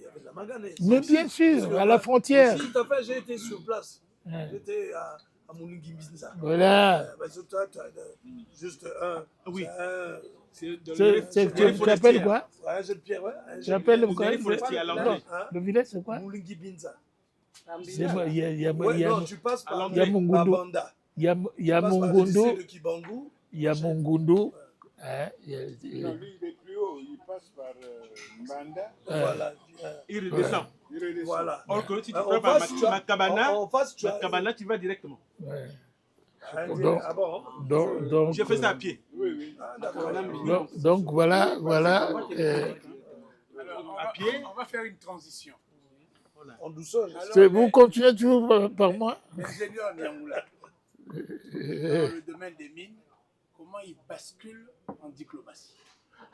avait de la manganèse. Mais bien sûr, à la frontière. Si, tout à fait, j'ai été sur place. J'étais à Moulingi Binza. Voilà. Juste un. Oui. Tu t'appelles quoi? Un jeu de pierre, ouais. Tu t'appelles quoi? Le village, c'est quoi? Moulingi Binza. Il y a non, tu passes par Mungundu. Il y a Mungundu. Il y a Mungundu. Hein, Non, lui, il est plus haut, il passe par Mbanda. Voilà. Il redescend. Il redescend. Voilà. Or que si tu En prends par face, tu as- Makabana, en face, tu as- Makabana, tu vas directement. Ouais. Donc, ah bon? Donc, J'ai fait ça à pied. Oui, oui. Ah, d'accord. donc voilà, voilà. À pied. On va faire une transition. En douceur. Vous continuez toujours par moi. L'ingénieur Niangoula, dans le domaine des mines, comment il bascule en diplomatie?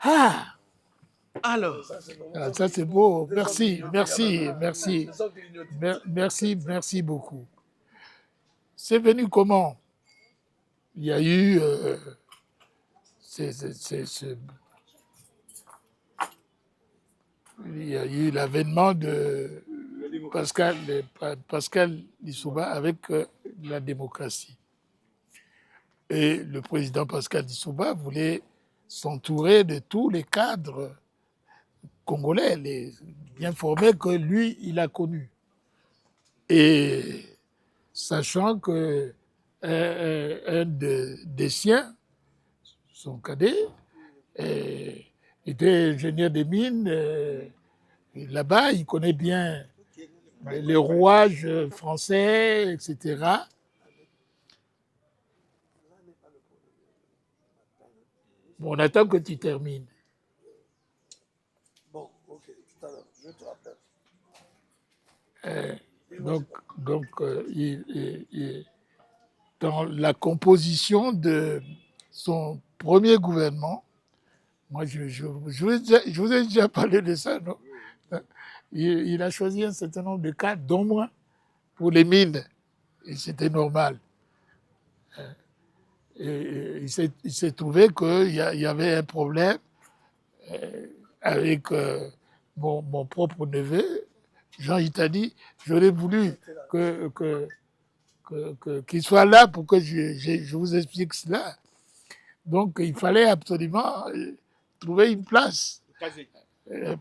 Ah, Alors, ça c'est beau. Merci, merci, merci. Merci beaucoup. C'est venu comment? Il y a eu il y a eu l'avènement de Pascal Lissouba avec la démocratie. Et le président Pascal Lissouba voulait s'entourer de tous les cadres congolais, les bien formés que lui, il a connus. Et sachant que un des siens, son cadet, était ingénieur des mines. Là-bas, il connaît bien les rouages français, etc. Bon, on attend que tu termines. Bon, ok, tout à l'heure, je te rappelle. Dans la composition de son premier gouvernement, moi je vous ai déjà parlé de ça, non? Il a choisi un certain nombre de cadres, dont moi, pour les mines. Et c'était normal. Et il s'est trouvé qu'il y avait un problème avec mon propre neveu, Jean Itali. J'aurais voulu qu'il soit là pour que je vous explique cela. Donc, il fallait absolument trouver une place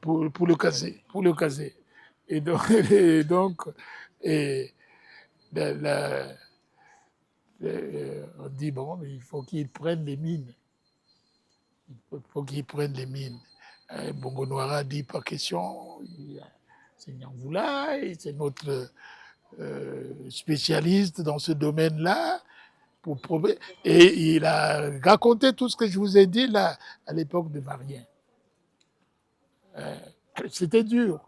pour le caser. Et donc, on dit, bon, il faut qu'ils prennent les mines. Il faut qu'ils prennent les mines. Bongo Noira dit, pas question, c'est Niangoula, c'est notre spécialiste dans ce domaine-là. Et il a raconté tout ce que je vous ai dit là, à l'époque de Marien. C'était dur.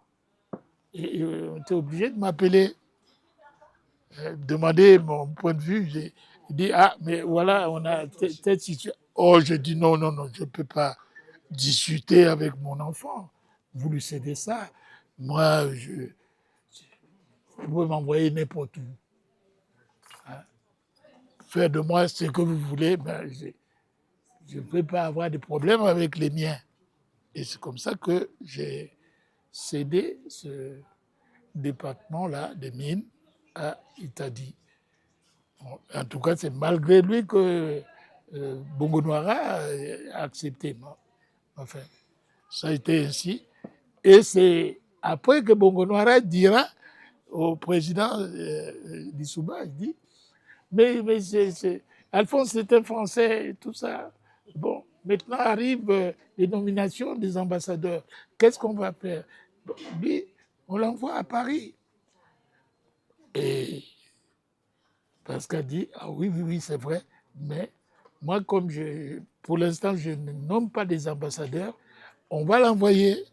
Et on était obligé de m'appeler, demander mon point de vue. J'ai dit, ah, mais voilà, on a telle situation. Oh, j'ai dit, non, je ne peux pas discuter avec mon enfant. Vous lui cédez ça. Moi, vous pouvez m'envoyer n'importe où. Hein? Faire de moi ce que vous voulez, ben, je ne peux pas avoir de problème avec les miens. Et c'est comme ça que j'ai cédé ce département-là des mines à Itadi. En tout cas, c'est malgré lui que Bongo Noira a accepté. Enfin, ça a été ainsi. Et c'est après que Bongo Noira dira au président Lissouba, il dit, mais Alphonse c'est un Français et tout ça. Bon, maintenant arrivent les nominations des ambassadeurs. Qu'est-ce qu'on va faire? Bon, lui, on l'envoie à Paris. Et Pascal dit, ah oui, c'est vrai, mais moi, comme pour l'instant, je ne nomme pas des ambassadeurs, on va l'envoyer.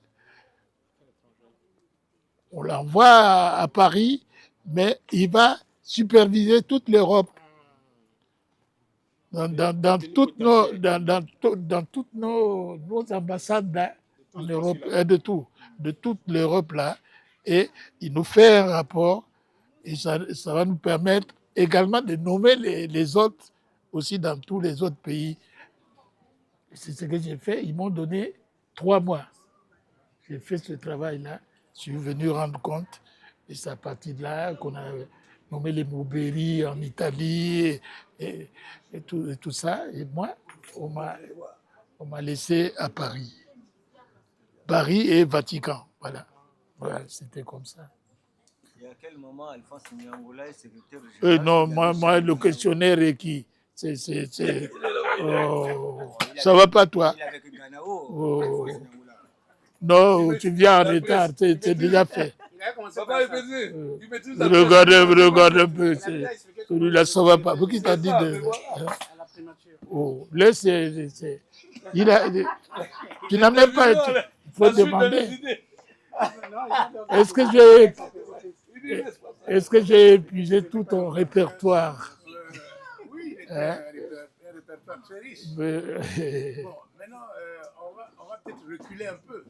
On l'envoie à Paris, mais il va superviser toute l'Europe. Dans toutes nos ambassades là, en Europe, de toute l'Europe là, et il nous fait un rapport, et ça va nous permettre également de nommer les autres aussi dans tous les autres pays. C'est ce que j'ai fait. Ils m'ont donné 3 mois. J'ai fait ce travail-là. Je suis venu rendre compte. Et c'est à partir de là qu'on a nommé les Mouberi en Italie et tout ça. Et moi, on m'a laissé à Paris. Paris et Vatican. Voilà, c'était comme ça. Et à quel moment Alphonse Niangoula est secrétaire général? Non, moi, le questionnaire est qui? Oh, ça va pas toi? Oh. Non, tu viens en retard, c'est déjà fait. Regarde un peu. Celui-là, ça va pas. Qui t'a dit de. Oh, laisse. Tu n'as même pas été. Il faut demander. Est-ce que j'ai épuisé tout ton répertoire? Oui, un répertoire très riche. Bon, maintenant, on va peut-être reculer un peu.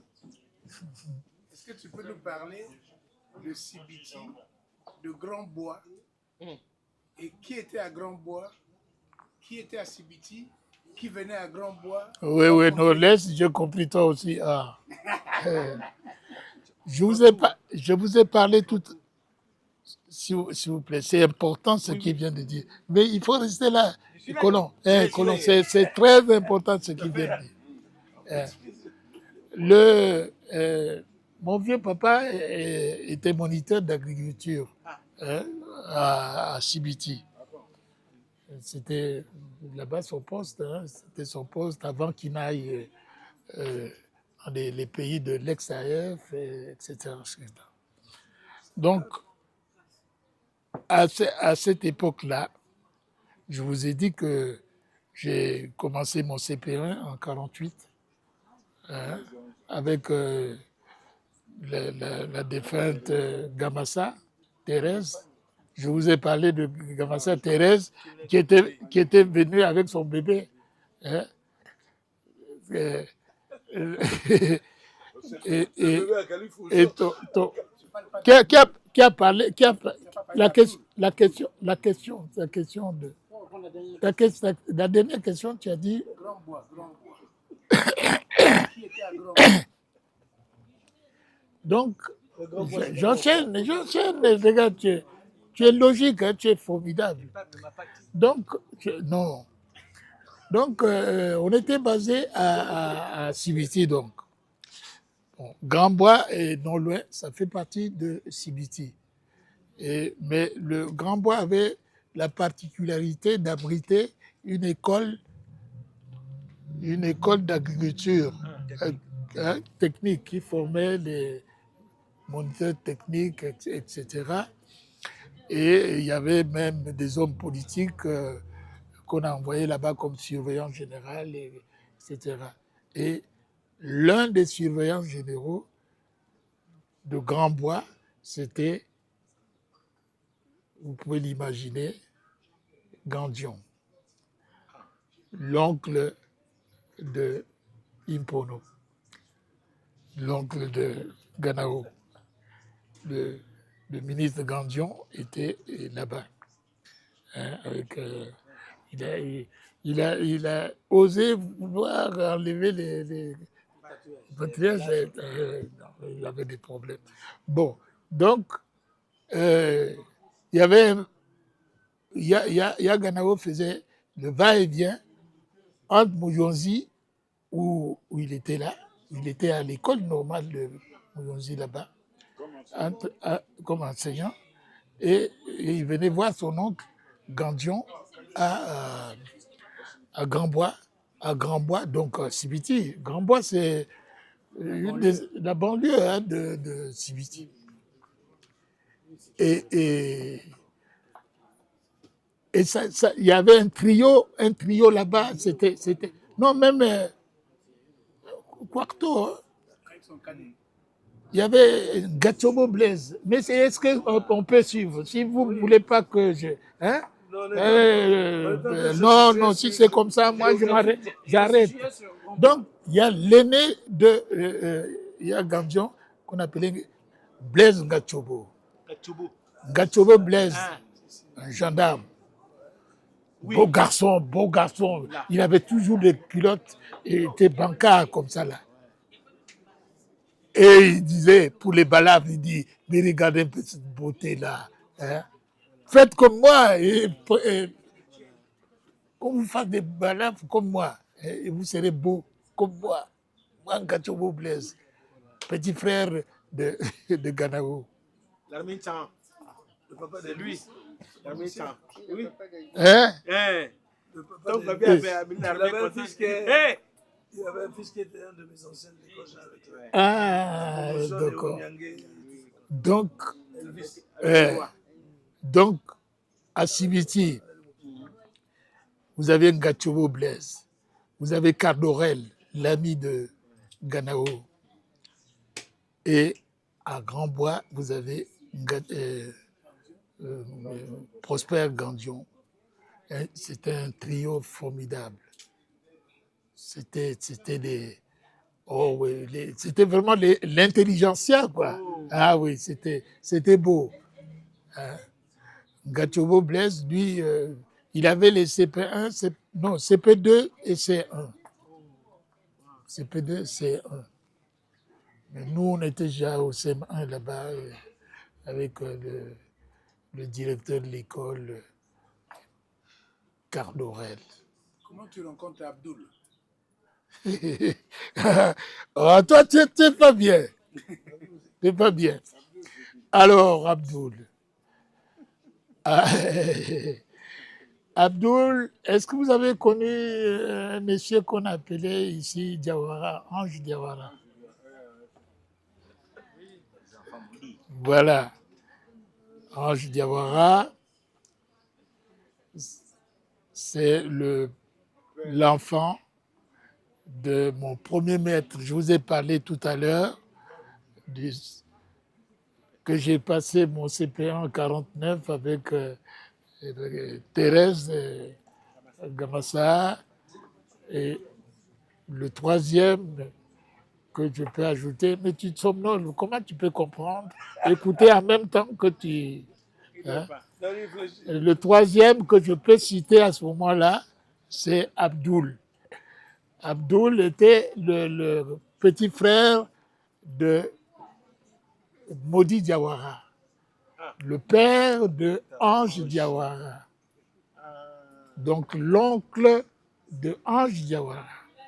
Est-ce que tu peux nous parler de Sibiti, de Grand Bois, et qui était à Grand Bois, qui était à Sibiti, qui venait à Grand Bois? Oui, non, laisse, j'ai compris toi aussi. Ah. Je vous ai parlé tout. S'il vous plaît, c'est important ce qu'il vient de dire. Mais il faut rester là. Colon, c'est très important ce qu'il vient de dire. Mon vieux papa était moniteur d'agriculture à Sibiti. C'était là-bas son poste. C'était son poste avant qu'il n'aille dans les pays de l'ex-AF, etc. Donc, à cette époque-là, je vous ai dit que j'ai commencé mon CP1 en 1948 avec la défunte Gamassa, Thérèse. Je vous ai parlé de Gamassa Thérèse qui était venue avec son bébé. Qui a parlé, la dernière question, tu as dit. Grand Bois. Qui était à Grand Bois? Donc, j'enchaîne, les gars, tu es logique, hein, tu es formidable. Donc, on était basé à Sibiti, donc. Bon, Grand Bois est non loin, ça fait partie de Sibiti. Mais le Grand Bois avait la particularité d'abriter une école d'agriculture technique qui formait des moniteurs techniques, etc. Et il y avait même des hommes politiques qu'on a envoyés là-bas comme surveillants généraux, etc. Et l'un des surveillants généraux de Grand Bois, c'était, vous pouvez l'imaginer, Gandion, l'oncle de Impono, l'oncle de Ganao. Le ministre Gandion était là-bas. Il a osé vouloir enlever les patriarches. Il avait des problèmes. Bon, donc, il y avait... Ganao faisait le va-et-vient entre Mouyonzi, où il était là, il était à l'école normale de Mouyonzi là-bas, comme enseignant, et il venait voir son oncle Gandion à Grand Bois, donc Sibiti. Grand Bois, c'est la banlieue de Sibiti. Et il y avait un trio là-bas, c'était non, même Kwakto, il y avait Gatchobo Blaise. Mais est-ce qu'on peut suivre? Si vous ne voulez pas que je... Hein? Non, si c'est comme ça, moi j'arrête. Donc, il y a l'aîné il y a Gandion qu'on appelait Blaise Gatchobo. Gatchobo Blaise, un gendarme. Oui. Beau garçon. Il avait toujours des culottes et était bancard comme ça là. Et il disait, pour les balafres, il dit, mais regardez un peu cette beauté là. Hein? Faites comme moi. Quand vous faites des balafres comme moi, et vous serez beau comme moi. Moi, Gatchobo Blaise, petit frère de Ganao. L'armine-chan, le papa de lui. L'armine-chan. Oui. Hein? le papa Donc, de- Babi avait amené il l'armée avait un contre- fils qui est- Hey! il avait un fils qui était un de mes anciens de l'école Jean Leclerc. Ah, Promotion de d'accord. Onyangue. Donc, Elvis. donc, à Sibiti, vous avez Ngachobo Blaise, vous avez Cardorel, l'ami de Ganao, et à Grand-Bois, vous avez Prosper Gandion. C'était un trio formidable. C'était c'était vraiment l'intelligentsia, quoi. Ah oui, c'était beau. Hein. Ngachobo Blaise, lui, il avait les CP1, CP2 et C1. CP2, C1. Mais nous, on était déjà au CM1 là-bas, avec le directeur de l'école, Cardorel. Comment tu rencontres Abdoul? Oh, toi, tu n'es pas bien. Tu pas bien. Alors, Abdoul. Abdoul, est-ce que vous avez connu un monsieur qu'on appelait ici Diawara, Ange Diawara? Voilà. Ange Diawara, c'est l'enfant de mon premier maître. Je vous ai parlé tout à l'heure que j'ai passé mon CP1 en 49 avec Thérèse Gamassa, et le troisième que je peux ajouter, mais tu te somnoles, comment tu peux comprendre? Écouter en même temps que tu... Hein? Le troisième que je peux citer à ce moment-là, c'est Abdoul. Abdoul était le petit frère de Modi Diawara, le père de Ange Diawara. Donc l'oncle de Ange Diawara.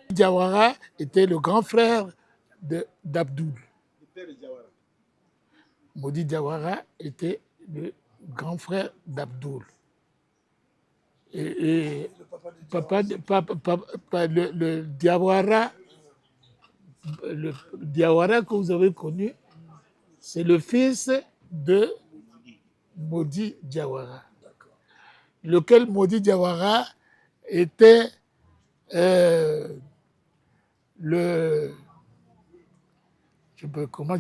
Diawara était le grand frère d'Abdoul. Modi Diawara était le grand frère d'Abdoul. Et le Diawara, le Diawara que vous avez connu, c'est le fils de Modi Diawara, lequel Modi Diawara était comment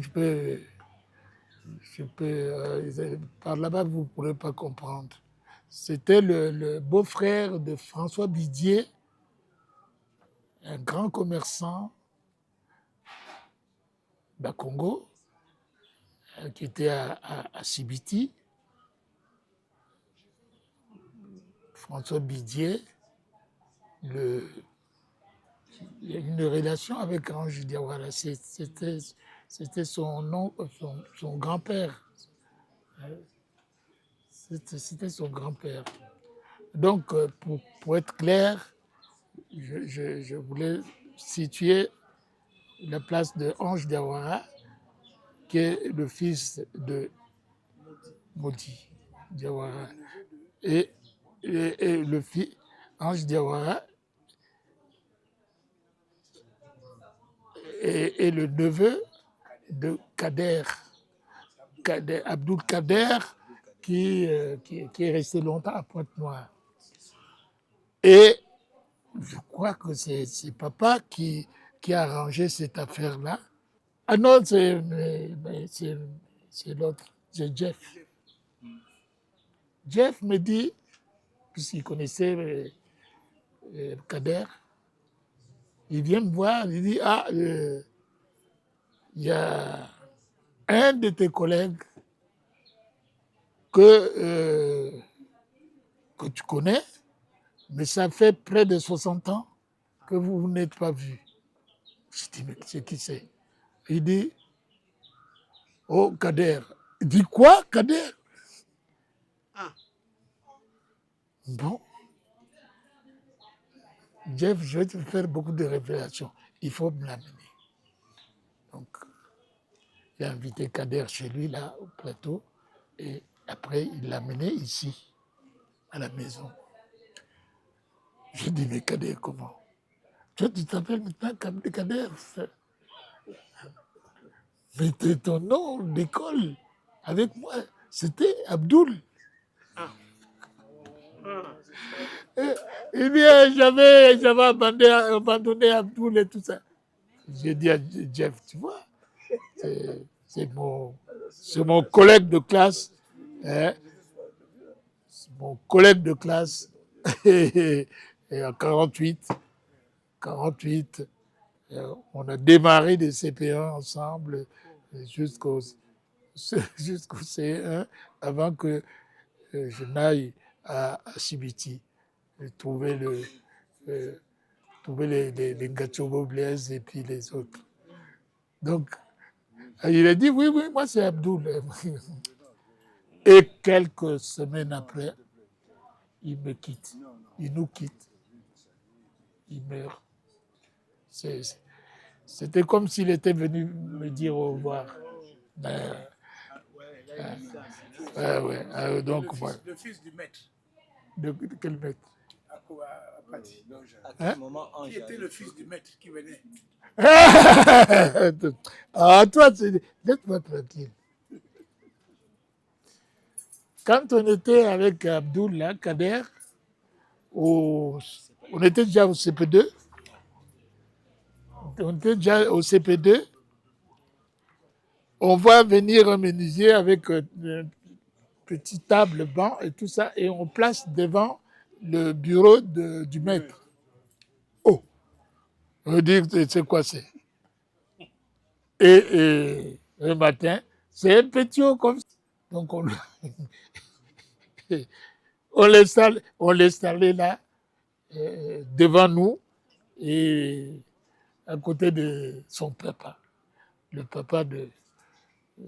par là-bas vous ne pourrez pas comprendre. C'était le beau-frère de François Bidier, un grand commerçant du Congo, qui était à Sibiti. François Bidier, il y a une relation avec Ange Diawara. C'était son grand-père. C'était son grand-père. Donc, pour être clair, je voulais situer la place de Ange Diawara, qui est le fils de Modi Diawara. Et le fils, Ange Diawara, et le neveu de Kader, Abdoul Kader, qui est resté longtemps à Pointe-Noire. Et je crois que c'est papa qui a arrangé cette affaire-là. Ah non, c'est l'autre, c'est Jeff. Jeff me dit, puisqu'il connaissait Kader, il vient me voir, il dit, il y a un de tes collègues que tu connais, mais ça fait près de 60 ans que vous n'êtes pas vus. Je dis, mais c'est qui c'est? Il dit, oh, Kader. Il dit, quoi, Kader? Bon. Jeff, je vais te faire beaucoup de révélations. Il faut me l'amener. Donc, il a invité Kader chez lui, là, au plateau, et après, il l'a amené ici, à la maison. Je dis, mais Kader, comment? Toi, tu t'appelles maintenant Kader. Mais ton nom d'école avec moi, c'était Abdoul. Eh bien, j'avais abandonné Abdoul et tout ça. J'ai dit à Jeff, tu vois, c'est mon collègue de classe. Hein, c'est mon collègue de classe. Et en 48, on a démarré des CP1 ensemble jusqu'au C1 avant que je n'aille à Cibiti trouver les Gachobo Blaise et puis les autres. Donc, il a dit, oui, moi c'est Abdoul. Et quelques semaines après, il me quitte. Il nous quitte. Il meurt. C'était comme s'il était venu me dire au revoir. Donc, le fils du maître. De quel maître? Hein? Qui était le fils du maître qui venait? Ah, toi, laisse-moi tranquille. Quand on était avec Abdoul, là, Kader, on était déjà au CP2. On était déjà au CP2. On va venir un menuisier avec une petite table, banc et tout ça, et on place devant le bureau du maître. Oh, on veut dire, c'est quoi c'est? Et le matin, c'est un petit haut comme ça. Donc on l'installait là, devant nous, et à côté de son papa. Le papa de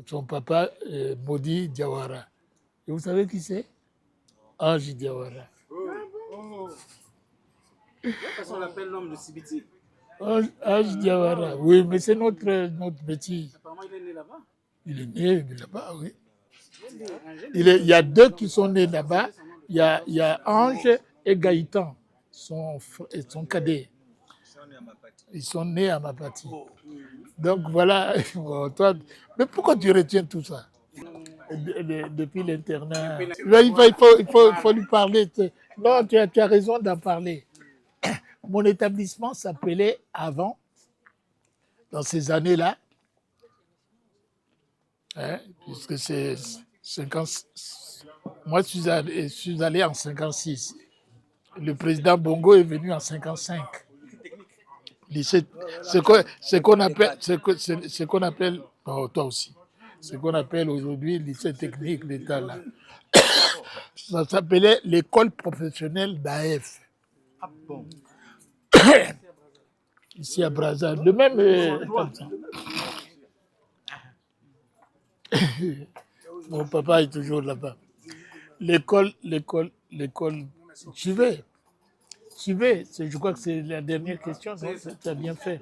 son papa, Modi Diawara. Et vous savez qui c'est? Ange Diawara. On l'appelle l'homme de Cibiti. Ange Diawara, oui, mais c'est notre petit. Apparemment, il est né là-bas. Il est né là-bas, oui. Il y a deux qui sont nés là-bas. Il y a Ange et Gaëtan, son cadet. Ils sont nés à Mapati. Donc voilà, toi, mais pourquoi tu retiens tout ça? Depuis l'internat. Il faut lui parler. Non, tu as raison d'en parler. Mon établissement s'appelait avant, dans ces années-là, hein, puisque c'est 50. Moi, je suis allé en 56. Le président Bongo est venu en 55. Ce qu'on appelle, oh, toi aussi, ce qu'on appelle aujourd'hui lycée technique d'État là. Ça s'appelait l'école professionnelle d'AF. Ah bon. Ici à Brazzaville. Le même comme ça. Mon papa est toujours là-bas. L'école, suivez. Je crois que c'est la dernière question, tu as bien fait.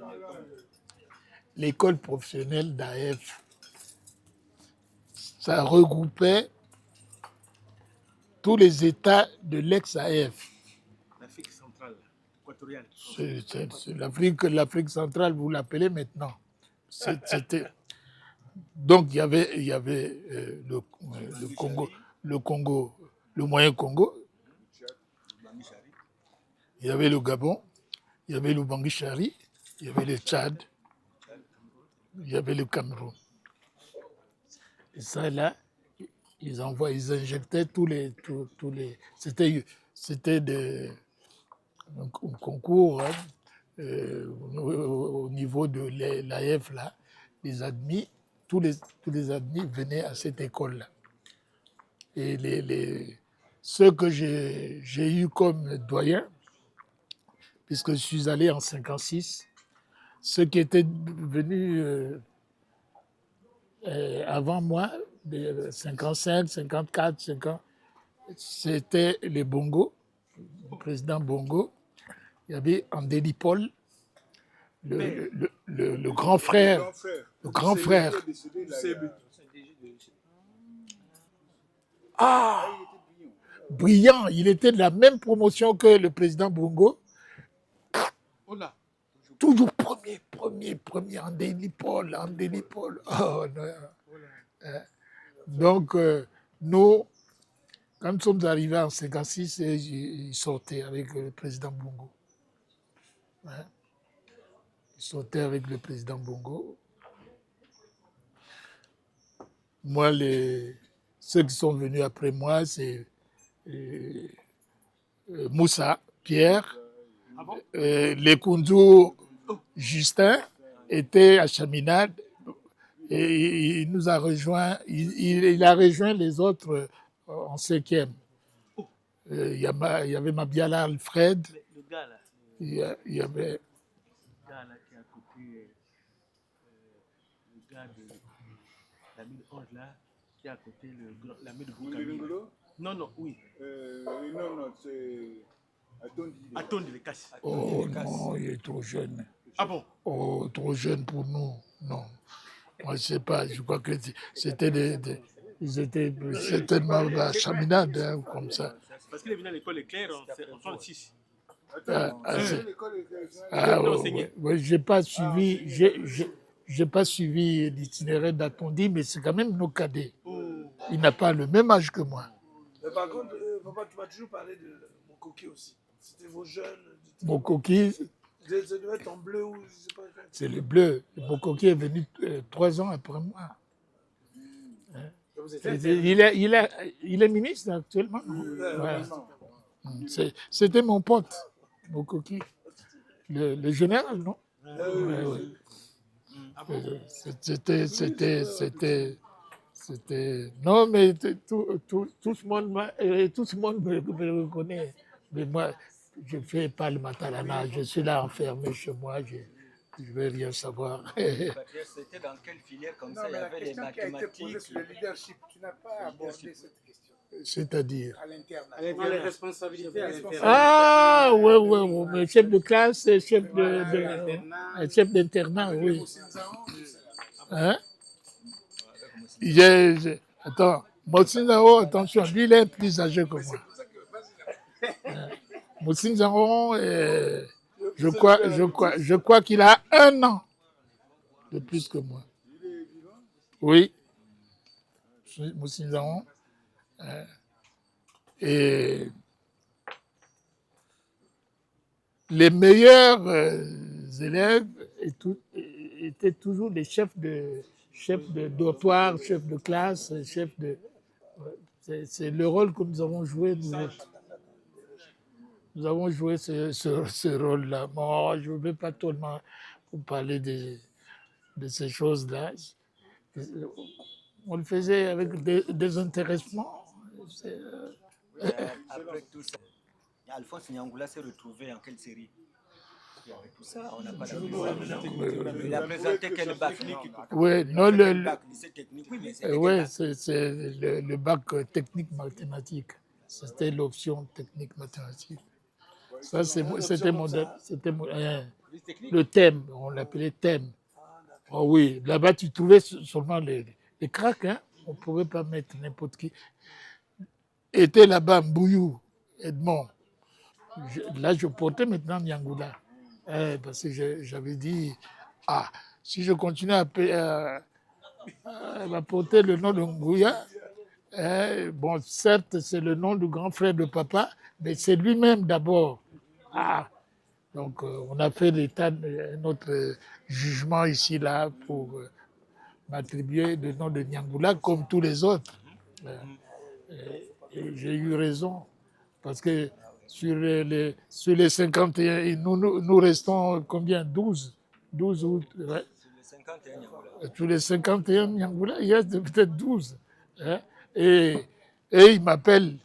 L'école professionnelle d'AF, ça regroupait tous les États de l'ex-AF. L'Afrique centrale, équatoriale. C'est l'Afrique centrale, vous l'appelez maintenant. Donc il y avait le Congo, le moyen Congo. Il y avait le Gabon, il y avait le Bangui-Chari, il y avait le Tchad, il y avait le Cameroun. Et ça, là, ils injectaient tous les... C'était un concours hein, au niveau de l'AF, là. Les admis, tous les admis venaient à cette école-là. Et ceux que j'ai eu comme doyen, puisque je suis allé en 56, ceux qui étaient venus avant moi, de 55, 54, 50, c'était les Bongo, le président Bongo. Il y avait Andéli Paul, le grand frère. Le grand frère. Ah, brillant. Il était de la même promotion que le président Bongo. Toujours premier, en délipole. Oh, non. Donc, nous, quand nous sommes arrivés en 56, ils sortaient avec le président Bongo. Hein? Ils sortaient avec le président Bongo. Moi, ceux qui sont venus après moi, c'est Moussa, Pierre, Lekundu, Justin était à Chaminade et il nous a rejoint, il a rejoint les autres en 5e. Il y avait Mabiala Alfred. Le gars là. Il y avait. Le gars là qui est à côté. Le gars de la 1011 là, qui est à côté l'ami de Boukami. Non, oui. Non, c'est. Attendez, les casses. Oh non, il est trop jeune. Ah bon? Oh, trop jeune pour nous. Non. Moi, je sais pas, je crois que c'était ils étaient certainement à la Chaminade, hein, comme ça. Parce qu'il est venu à l'école éclair en 66. Oui, j'ai pas suivi, j'ai pas suivi l'itinéraire d'Atondi, mais c'est quand même nos cadets. Il n'a pas le même âge que moi. Mais par contre, papa, tu m'as toujours parlé de mon coquille aussi. C'était vos jeunes. Mon coquille. Ça devait être en bleu ou je sais pas. C'est le bleu. Mon coquille est venu 3 ans après moi. Il est ministre actuellement. Ouais. C'était mon pote, mon coquille. Le général, non? Oui. C'était. Non, mais tout le monde me reconnaît. Mais moi, je ne fais pas le matalana. Je suis là enfermé chez moi. Je ne veux rien savoir. C'était dans quelle filière comme ça? Il y avait les mathématiques. Sur le leadership, tu n'as pas abordé cette question. C'est-à-dire Les responsabilités à l'interne. Ah, oui. Mais chef de classe, chef d'internat, oui. Hein? Attends, Moussinzaro, attention, lui, il est plus âgé que moi. Moussinzaro, je crois qu'il a 1 an de plus que moi. Oui. Moussinzaro. Et les meilleurs élèves étaient toujours des chefs de dortoir, chefs de classe, c'est le rôle que nous avons joué, nous autres. Nous avons joué ce rôle-là. Bon, je ne vais pas tellement vous parler de ces choses-là. On le faisait avec des intéressements. Après tout ça, Alphonse Niangoula s'est retrouvé en quelle série? Avec tout ça, on n'a pas la il a présenté quel bac? Oui, non, c'est le bac technique mathématique. C'était l'option technique mathématique. Ça, c'était le thème, on l'appelait thème. Oh oui, là-bas, tu trouvais seulement les cracks, hein? On ne pouvait pas mettre n'importe qui. Était là-bas Mbouyou, Edmond. Là, je portais maintenant Niangoula. Parce que j'avais dit, si je continue à porter le nom de Ngouya, bon, certes, c'est le nom du grand frère de papa, mais c'est lui-même d'abord. Donc, on a fait notre jugement ici, là, pour m'attribuer le nom de Niangoula comme tous les autres. Et j'ai eu raison, parce que sur les 51, nous restons combien? 12 août. Ouais. Sur les 51 Niangoula, il y a peut-être 12. Hein? Et il m'appelle,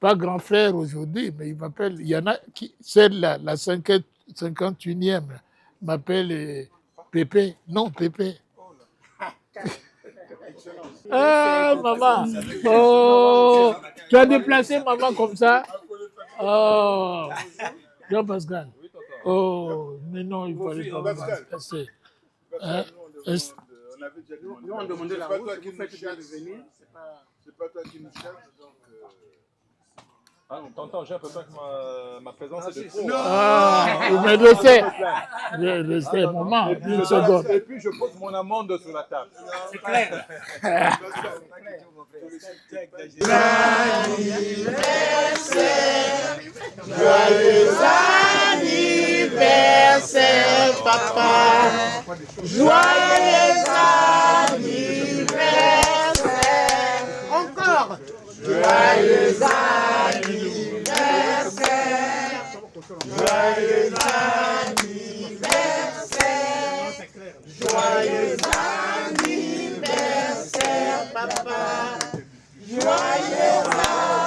pas grand frère aujourd'hui, mais il m'appelle, il y en a qui, celle-là, la 51e, m'appelle Pépé. Non, Pépé. Maman. Oh, tu as déplacé maman comme ça? Oh, Jean-Pascal. Oh, mais non, il fallait pas me déplacer. Nous, on demandait la route, vous faites déjà de venir. C'est pas toi qui nous cherches, donc Ah, tonton, j'ai un peu peur que ma présence est de trop. Mais laissez un moment, une seconde. Et puis je pose mon amende sur la table. C'est clair. Joyeux anniversaire, papa. Joyeux anniversaire. Encore. Joyeux anniversaire. Joyeux anniversaire. Joyeux anniversaire, papa. Joyeux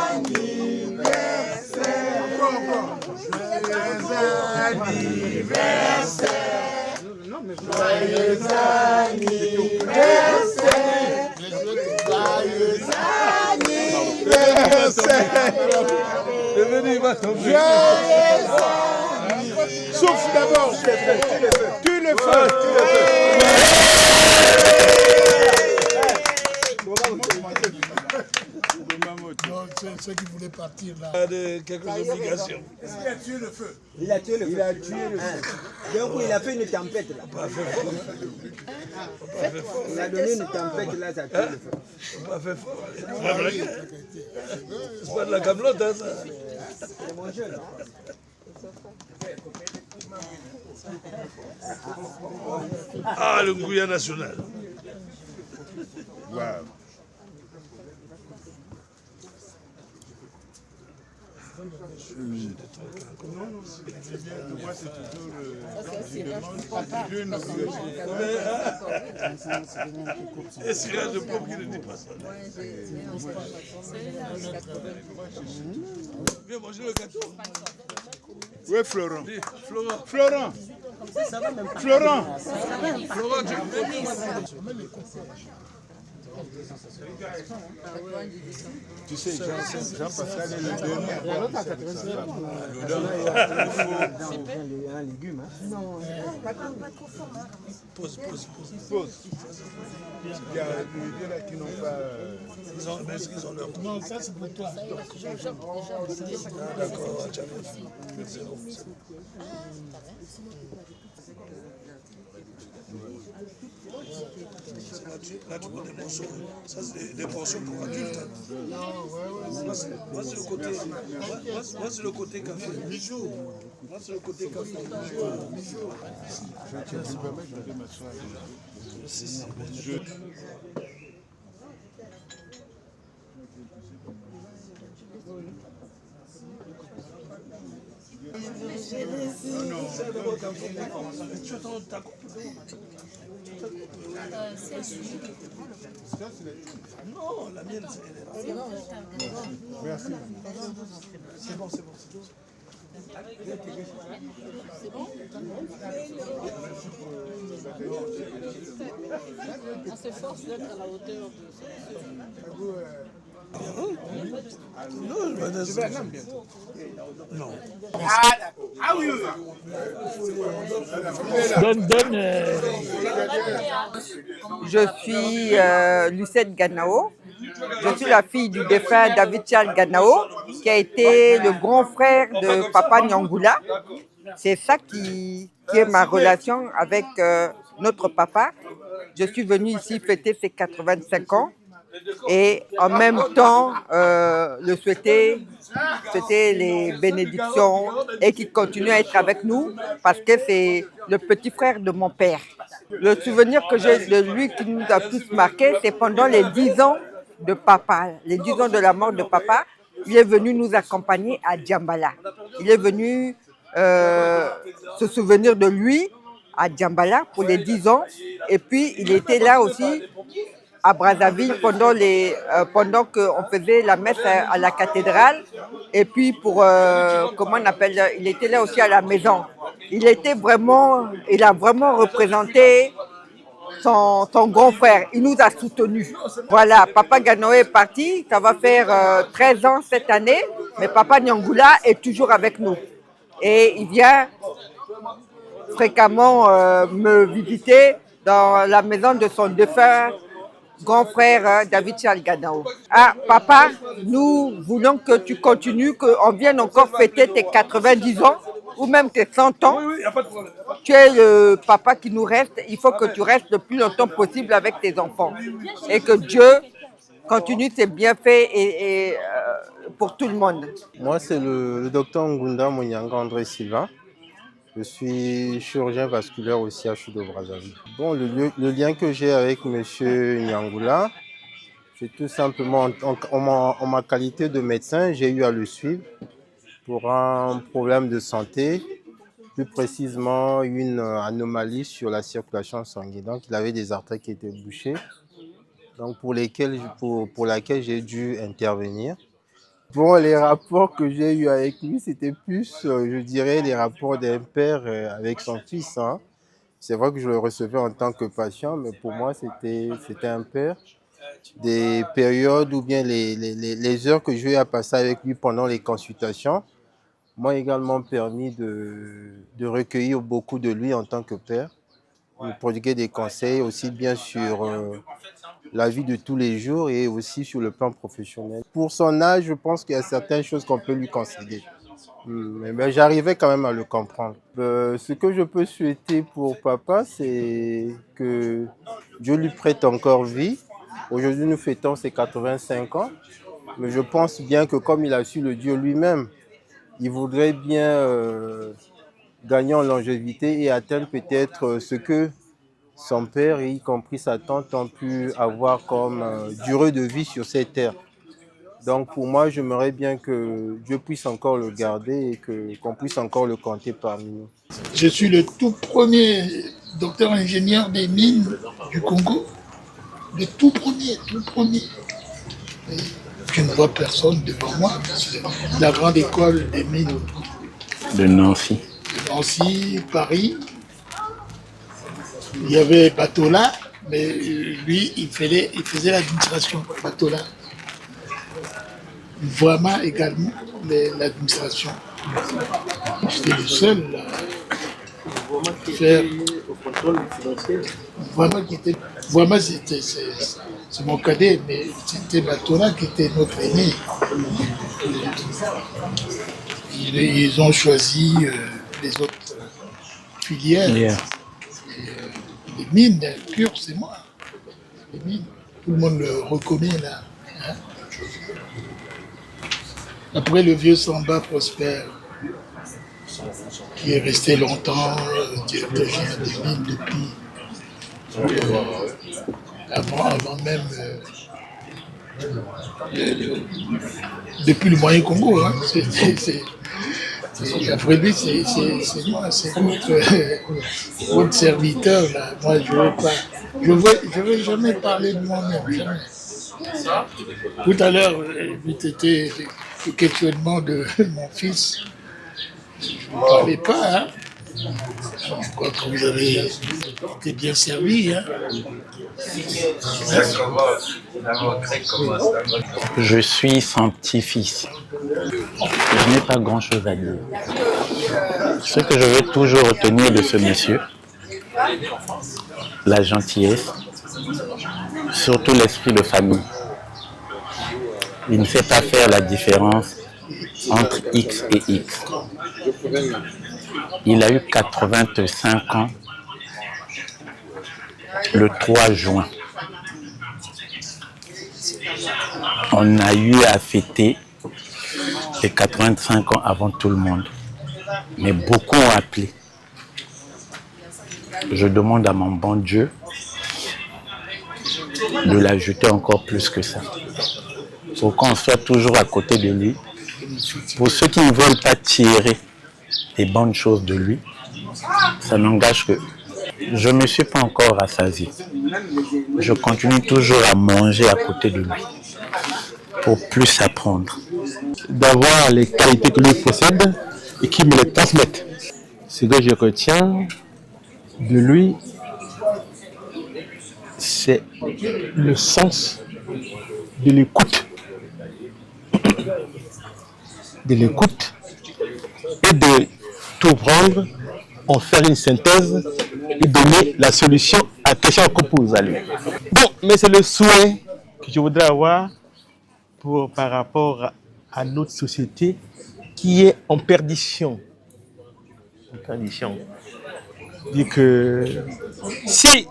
anniversaire. Joyeux anniversaire. Joyeux anniversaire. Joyeux anniversaire. Souffle d'abord. Tu le fais. Ceux qui voulaient partir là. Quelques obligations. Est-ce qu'il a tué le feu? Il a tué le feu. Il a tué le feu. Donc il a fait une tempête là. Il a donné une tempête là, ça a tué le feu. Pas fait fort. C'est pas de la camelote, hein, ça. C'est mon jeu là. Ah, le Ngouya national. Wow. Moi, c'est toujours Et cirage de pompe qui ne dit pas ça. Viens manger le gâteau. Où est Florent? Florent. Florent. Florent. Florent, tu Tu sais, Jean-Pascal est le dernier. Un légume, hein? Non, pas Pause. Il y a des vieux là qui n'ont pas. Est-ce qu'ils ont leur. Non, ça c'est pour toi. D'accord, Là, tu prends des morceaux. Ça, c'est des portions pour adultes. Moi, c'est le côté. Moi, c'est le côté café. Moi, c'est le côté café. Je me permets de m'asseoir. Non, la mienne, c'est. Merci. C'est bon. C'est bon? On s'efforce d'être à la hauteur de Non, je vais à Nam bientôt. Non. Ah oui. Je suis Lucette Ganao. Je suis la fille du défunt David Charles Ganao, qui a été le grand frère de Papa Nyangula. C'est ça qui est ma relation avec notre papa. Je suis venue ici fêter ses 85 ans et en même temps le souhaiter les bénédictions et qu'il continue à être avec nous parce que c'est le petit frère de mon père. Le souvenir que j'ai de lui qui nous a tous marqué, c'est pendant les 10 ans de papa, les 10 ans de la mort de papa, il est venu nous accompagner à Djambala. Il est venu se souvenir de lui à Djambala pour les 10 ans. Et puis, il était là aussi à Brazzaville pendant qu'on faisait la messe à la cathédrale. Et puis, il était là aussi à la maison. Il a vraiment représenté son grand frère. Il nous a soutenus. Voilà, Papa Ganao est parti. Ça va faire 13 ans cette année. Mais Papa Nyangula est toujours avec nous. Et il vient fréquemment me visiter dans la maison de son défunt grand frère David Charles Ganao. Ah, papa, nous voulons que tu continues, qu'on vienne encore fêter tes 90 ans ou même tes 100 ans. Oui, il n'y a pas de problème. Tu es le papa qui nous reste. Il faut que tu restes le plus longtemps possible avec tes enfants. Et que Dieu continue ses bienfaits et pour tout le monde. Moi, c'est le docteur Ngunda Monyanga André Silva. Je suis chirurgien vasculaire au CHU de Brazzaville. Bon, le lien que j'ai avec M. Nyangula, c'est tout simplement en ma qualité de médecin, j'ai eu à le suivre pour un problème de santé, plus précisément une anomalie sur la circulation sanguine. Donc, il avait des artères qui étaient bouchées, donc pour laquelle j'ai dû intervenir. Bon, les rapports que j'ai eus avec lui, c'était plus, je dirais, les rapports d'un père avec son fils. Hein. C'est vrai que je le recevais en tant que patient, mais pour moi, c'était un père. Des périodes ou bien les heures que j'ai eu à passer avec lui pendant les consultations m'ont également permis de recueillir beaucoup de lui en tant que père, de prodiguer des conseils aussi bien sur la vie de tous les jours et aussi sur le plan professionnel. Pour son âge, je pense qu'il y a certaines choses qu'on peut lui concéder. Mais j'arrivais quand même à le comprendre. Ce que je peux souhaiter pour papa, c'est que Dieu lui prête encore vie. Aujourd'hui, nous fêtons ses 85 ans. Mais je pense bien que comme il a su le Dieu lui-même, il voudrait bien gagner en longévité et atteindre peut-être ce que son père, y compris sa tante, ont pu avoir comme durée de vie sur cette terre. Donc pour moi, j'aimerais bien que Dieu puisse encore le garder et qu'on puisse encore le compter parmi nous. Je suis le tout premier docteur ingénieur des mines du Congo. Le tout premier. Et je ne vois personne devant moi. C'est la grande école des mines de Nancy. De Nancy, Paris. Il y avait Batola, mais lui, il faisait l'administration, Batola. Vraiment également l'administration. J'étais le seul à faire. Vraiment, c'est mon cadet, mais c'était Batola qui était notre aîné. Ils ont choisi les autres filières. Yeah. Les mines pures, c'est moi. Les mines, tout le monde le reconnaît là. Hein? Après le vieux Samba Prosper, qui est resté longtemps directeur général des mines avant même depuis le Moyen Congo. Hein? Après lui, c'est moi, c'est votre serviteur là. Moi, je veux jamais parler de moi-même, jamais. Tout à l'heure, c'était le questionnement de mon fils. Je ne parlais pas, hein. Je crois que vous avez été bien servi, hein. Je suis son petit-fils. Je n'ai pas grand-chose à dire. Ce que je veux toujours retenir de ce monsieur, la gentillesse, surtout l'esprit de famille. Il ne sait pas faire la différence entre X et X. Il a eu 85 ans le 3 juin. On a eu à fêter les 85 ans avant tout le monde. Mais beaucoup ont appelé. Je demande à mon bon Dieu de l'ajouter encore plus que ça. Pour qu'on soit toujours à côté de lui. Pour ceux qui ne veulent pas tirer les bonnes choses de lui, ça n'engage que je ne me suis pas encore rassasié. Je continue toujours à manger à côté de lui pour plus apprendre. D'avoir les qualités que lui possède et qui me les transmettent. Ce que je retiens de lui, c'est le sens de l'écoute. De l'écoute et de tout prendre, en faire une synthèse et donner la solution à question pour aller. Bon, mais c'est le souhait que je voudrais avoir par rapport à notre société qui est en perdition. Dit que si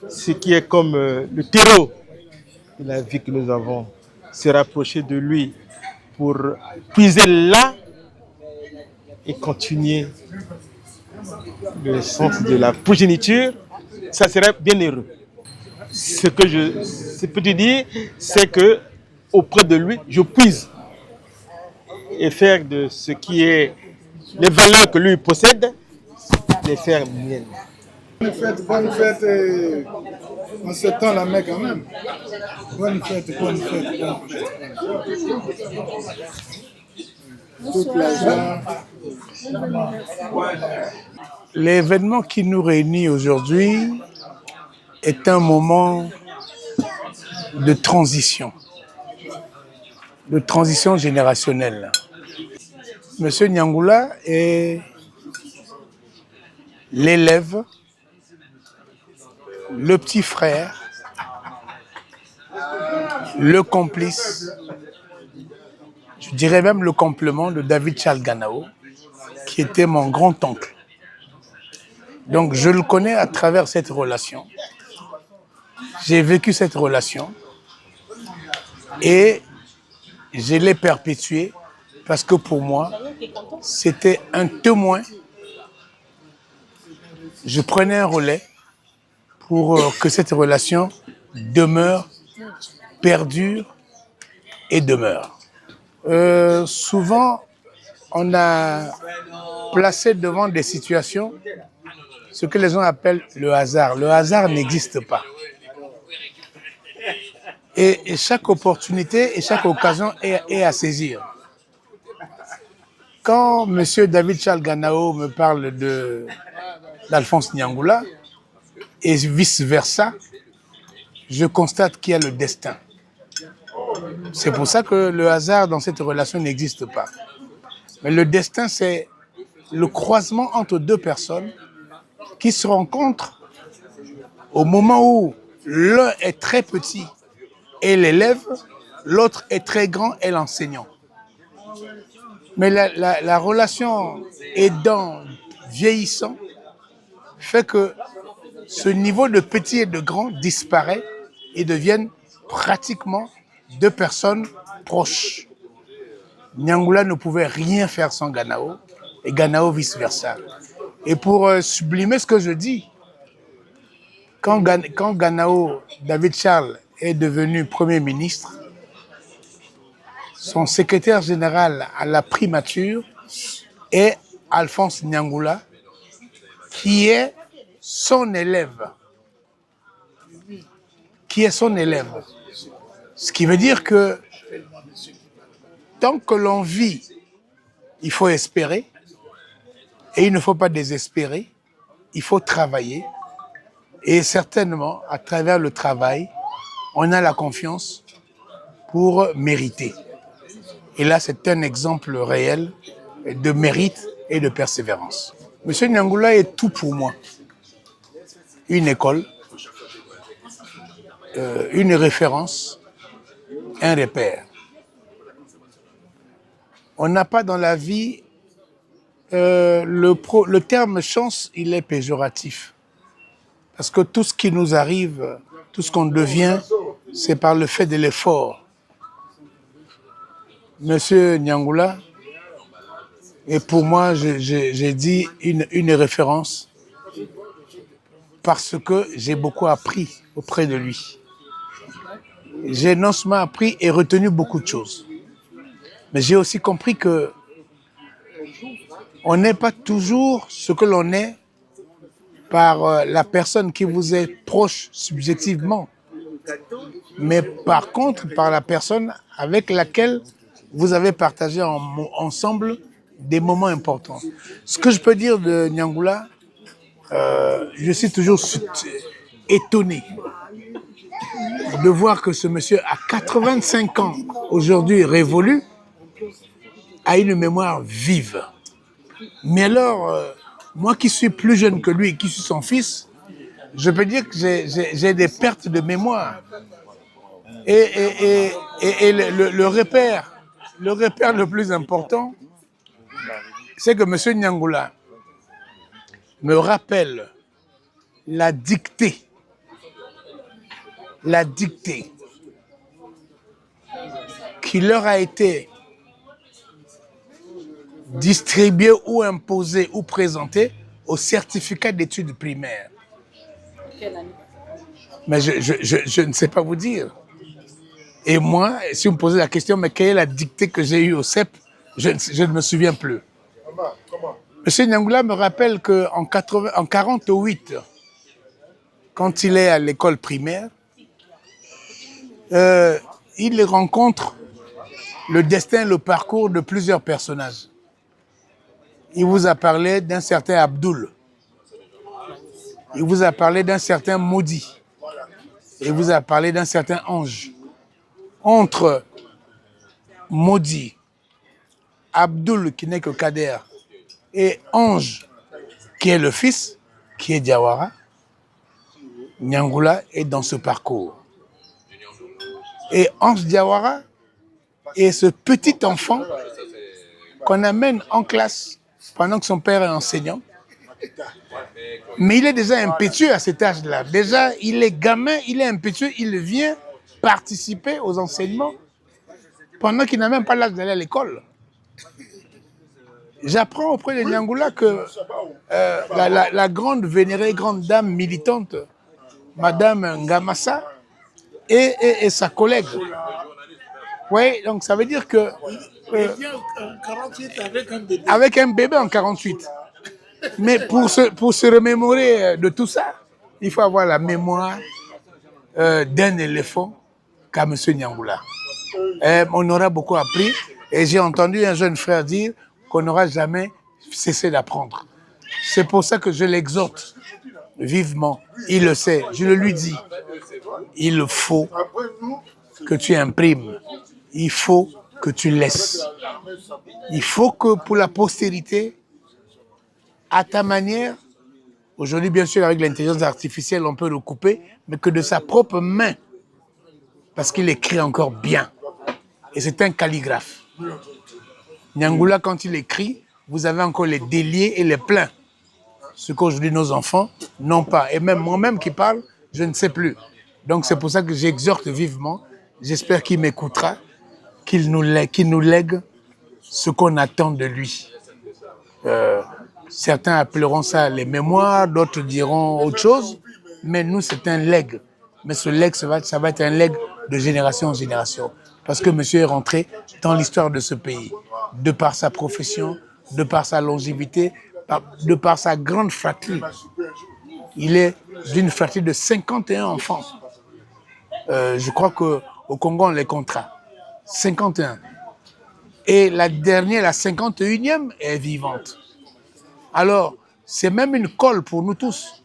ce qui est comme le terreau de la vie que nous avons se rapprocher de lui pour puiser là et continuer le sens de la progéniture, ça serait bien heureux. Ce que je peux te dire, c'est que auprès de lui, je puise et faire de ce qui est les valeurs que lui possède, les faire miennes. Bonne fête, on s'étend la main quand même. Bonne fête. Toute la joie. L'événement qui nous réunit aujourd'hui est un moment de transition générationnelle. Monsieur Nyangula est l'élève, le petit frère, le complice, je dirais même le complément de David Charles Ganao, qui était mon grand-oncle. Donc je le connais à travers cette relation. J'ai vécu cette relation et je l'ai perpétuée parce que pour moi, c'était un témoin. Je prenais un relais pour que cette relation demeure, perdure et demeure. Souvent, on a placé devant des situations ce que les gens appellent le hasard. Le hasard n'existe pas. Et chaque opportunité et chaque occasion est à saisir. Quand M. David Charles Ganao me parle d'Alphonse Nyangula et vice-versa, je constate qu'il y a le destin. C'est pour ça que le hasard dans cette relation n'existe pas. Mais le destin, c'est le croisement entre deux personnes qui se rencontrent au moment où l'un est très petit et l'élève, l'autre est très grand et l'enseignant. Mais la relation aidant, vieillissant, fait que ce niveau de petit et de grand disparaît et deviennent pratiquement deux personnes proches. Nyangula ne pouvait rien faire sans Ganao et Ganao vice-versa. Et pour sublimer ce que je dis, quand Ganao, David Charles, est devenu Premier ministre, son secrétaire général à la primature est Alphonse Nyangula, qui est son élève. Ce qui veut dire que tant que l'on vit, il faut espérer, et il ne faut pas désespérer, il faut travailler, et certainement, à travers le travail, on a la confiance pour mériter. Et là, c'est un exemple réel de mérite et de persévérance. Monsieur Nyangula est tout pour moi. Une école, une référence, un repère. On n'a pas dans la vie, le terme chance, il est péjoratif. Parce que tout ce qui nous arrive, tout ce qu'on devient, c'est par le fait de l'effort. Monsieur Nyangula est pour moi, j'ai dit, une référence parce que j'ai beaucoup appris auprès de lui. J'ai non seulement appris et retenu beaucoup de choses, mais j'ai aussi compris que on n'est pas toujours ce que l'on est par la personne qui vous est proche subjectivement, mais par contre par la personne avec laquelle vous avez partagé ensemble des moments importants. Ce que je peux dire de Nyangula, je suis toujours étonné de voir que ce monsieur à 85 ans, aujourd'hui révolu, a une mémoire vive. Mais alors, moi qui suis plus jeune que lui, qui suis son fils, je peux dire que j'ai des pertes de mémoire. Et le repère le plus important, c'est que M. Nyangula me rappelle la dictée qui leur a été distribuée ou imposée ou présentée au certificat d'études primaires. Mais je ne sais pas vous dire. Et moi, si vous me posez la question, mais quelle est la dictée que j'ai eue au CEP, je ne me souviens plus. M. Nyangula me rappelle qu'en 1948, quand il est à l'école primaire, il rencontre le destin, le parcours de plusieurs personnages. Il vous a parlé d'un certain Abdoul. Il vous a parlé d'un certain Maudit. Il vous a parlé d'un certain Ange. Entre Maudit, Abdoul qui n'est que Kader, et Ange qui est le fils, qui est Diawara, Nyangula est dans ce parcours. Et Ange Diawara est ce petit enfant qu'on amène en classe pendant que son père est enseignant. Mais il est déjà impétueux à cet âge-là. Déjà, il est gamin, il est impétueux, il vient participer aux enseignements pendant qu'il n'a même pas l'âge d'aller à l'école. J'apprends auprès de Nyangula que la grande vénérée, grande dame militante, Madame Ngamassa, et sa collègue. Oui, donc ça veut dire que... il vient en 48 avec un bébé. Avec un bébé en 48. Mais pour se remémorer de tout ça, il faut avoir la mémoire d'un éléphant qu'a M. Nyangula. On aura beaucoup appris et j'ai entendu un jeune frère dire qu'on n'aura jamais cessé d'apprendre. C'est pour ça que je l'exhorte vivement. Il le sait, je le lui dis. Il faut que tu imprimes. Il faut que tu laisses. Il faut que pour la postérité, à ta manière, aujourd'hui bien sûr avec l'intelligence artificielle on peut le couper, mais que de sa propre main, parce qu'il écrit encore bien. Et c'est un calligraphe. Nyangula, quand il écrit, vous avez encore les déliés et les pleins. Ce qu'aujourd'hui nos enfants n'ont pas. Et même moi-même qui parle, je ne sais plus. Donc c'est pour ça que j'exhorte vivement, j'espère qu'il m'écoutera, qu'il nous lègue ce qu'on attend de lui. Certains appelleront ça les mémoires, d'autres diront autre chose, mais nous c'est un legs. Mais ce legs, ça va être un legs de génération en génération. Parce que monsieur est rentré dans l'histoire de ce pays, de par sa profession, de par sa longévité, de par sa grande fratrie. Il est d'une fratrie de 51 enfants. Je crois qu'au Congo, on les comptera. 51. Et la dernière, la 51e, est vivante. Alors, c'est même une colle pour nous tous.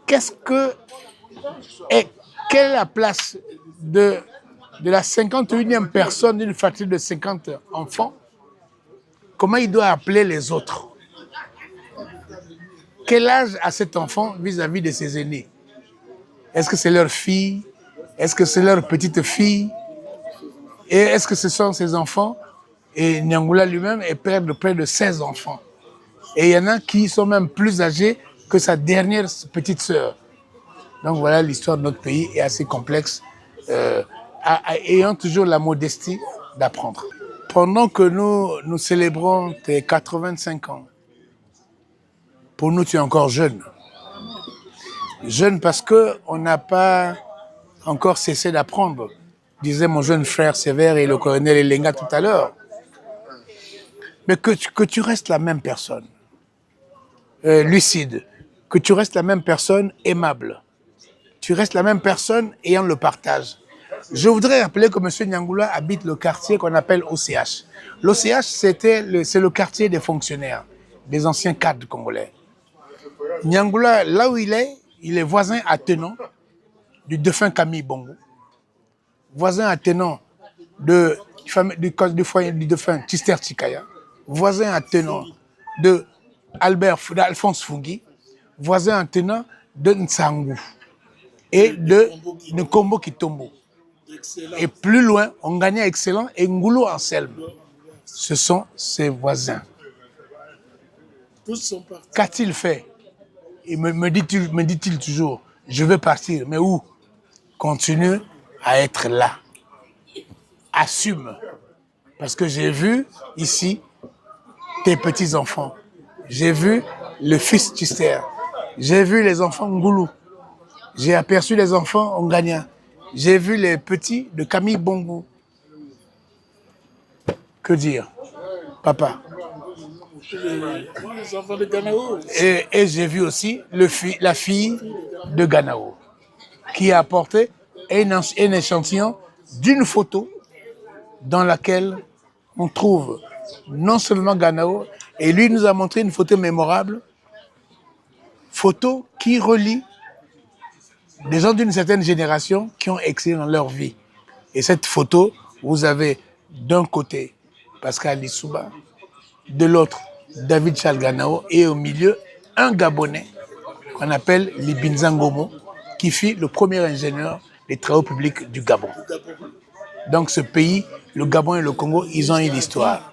Quelle est la place de la 51e personne d'une fratrie de 50 enfants? Comment il doit appeler les autres? Quel âge a cet enfant vis-à-vis de ses aînés? Est-ce que c'est leur fille? Est-ce que c'est leur petite fille? Et est-ce que ce sont ses enfants? Et Nyangula lui-même est père de près de 16 enfants. Et il y en a qui sont même plus âgés que sa dernière petite sœur. Donc voilà, l'histoire de notre pays est assez complexe, ayant toujours la modestie d'apprendre. Pendant que nous célébrons tes 85 ans, pour nous tu es encore jeune. Jeune parce qu'on n'a pas encore cessé d'apprendre, disait mon jeune frère Sévère et le colonel Elenga tout à l'heure. Mais que tu restes la même personne, lucide, que tu restes la même personne aimable, tu restes la même personne ayant le partage. Je voudrais rappeler que M. Nyangula habite le quartier qu'on appelle OCH. L'OCH, c'est le quartier des fonctionnaires, des anciens cadres congolais. Nyangula, là où il est voisin attenant du défunt Camille Bongo, voisin attenant du foyer du défunt Tister Chikaya, voisin attenant d'Alphonse Fungui, voisin en tenant de Nsangu et de Nkombo Kitombo. Et plus loin, on gagnait Excellent et Ngoulou Anselme. Ce sont ses voisins. Tous sont partis. Qu'a-t-il fait? Il me dit-il toujours, je veux partir. Mais où? Continue à être là. Assume. Parce que j'ai vu ici tes petits-enfants. J'ai vu le fils Chister. J'ai vu les enfants Ngoulou. J'ai aperçu les enfants Ongania. J'ai vu les petits de Camille Bongo. Que dire, papa? Les enfants de Ganao. Et j'ai vu aussi la fille de Ganao, qui a apporté un échantillon d'une photo dans laquelle on trouve non seulement Ganao, et lui nous a montré une photo mémorable, photo qui relie des gens d'une certaine génération qui ont excellé dans leur vie. Et cette photo, vous avez d'un côté Pascal Lissouba, de l'autre David Charles Ganao, et au milieu un Gabonais qu'on appelle Libinza Ngomo, qui fut le premier ingénieur des travaux publics du Gabon. Donc ce pays, le Gabon et le Congo, ils ont une histoire.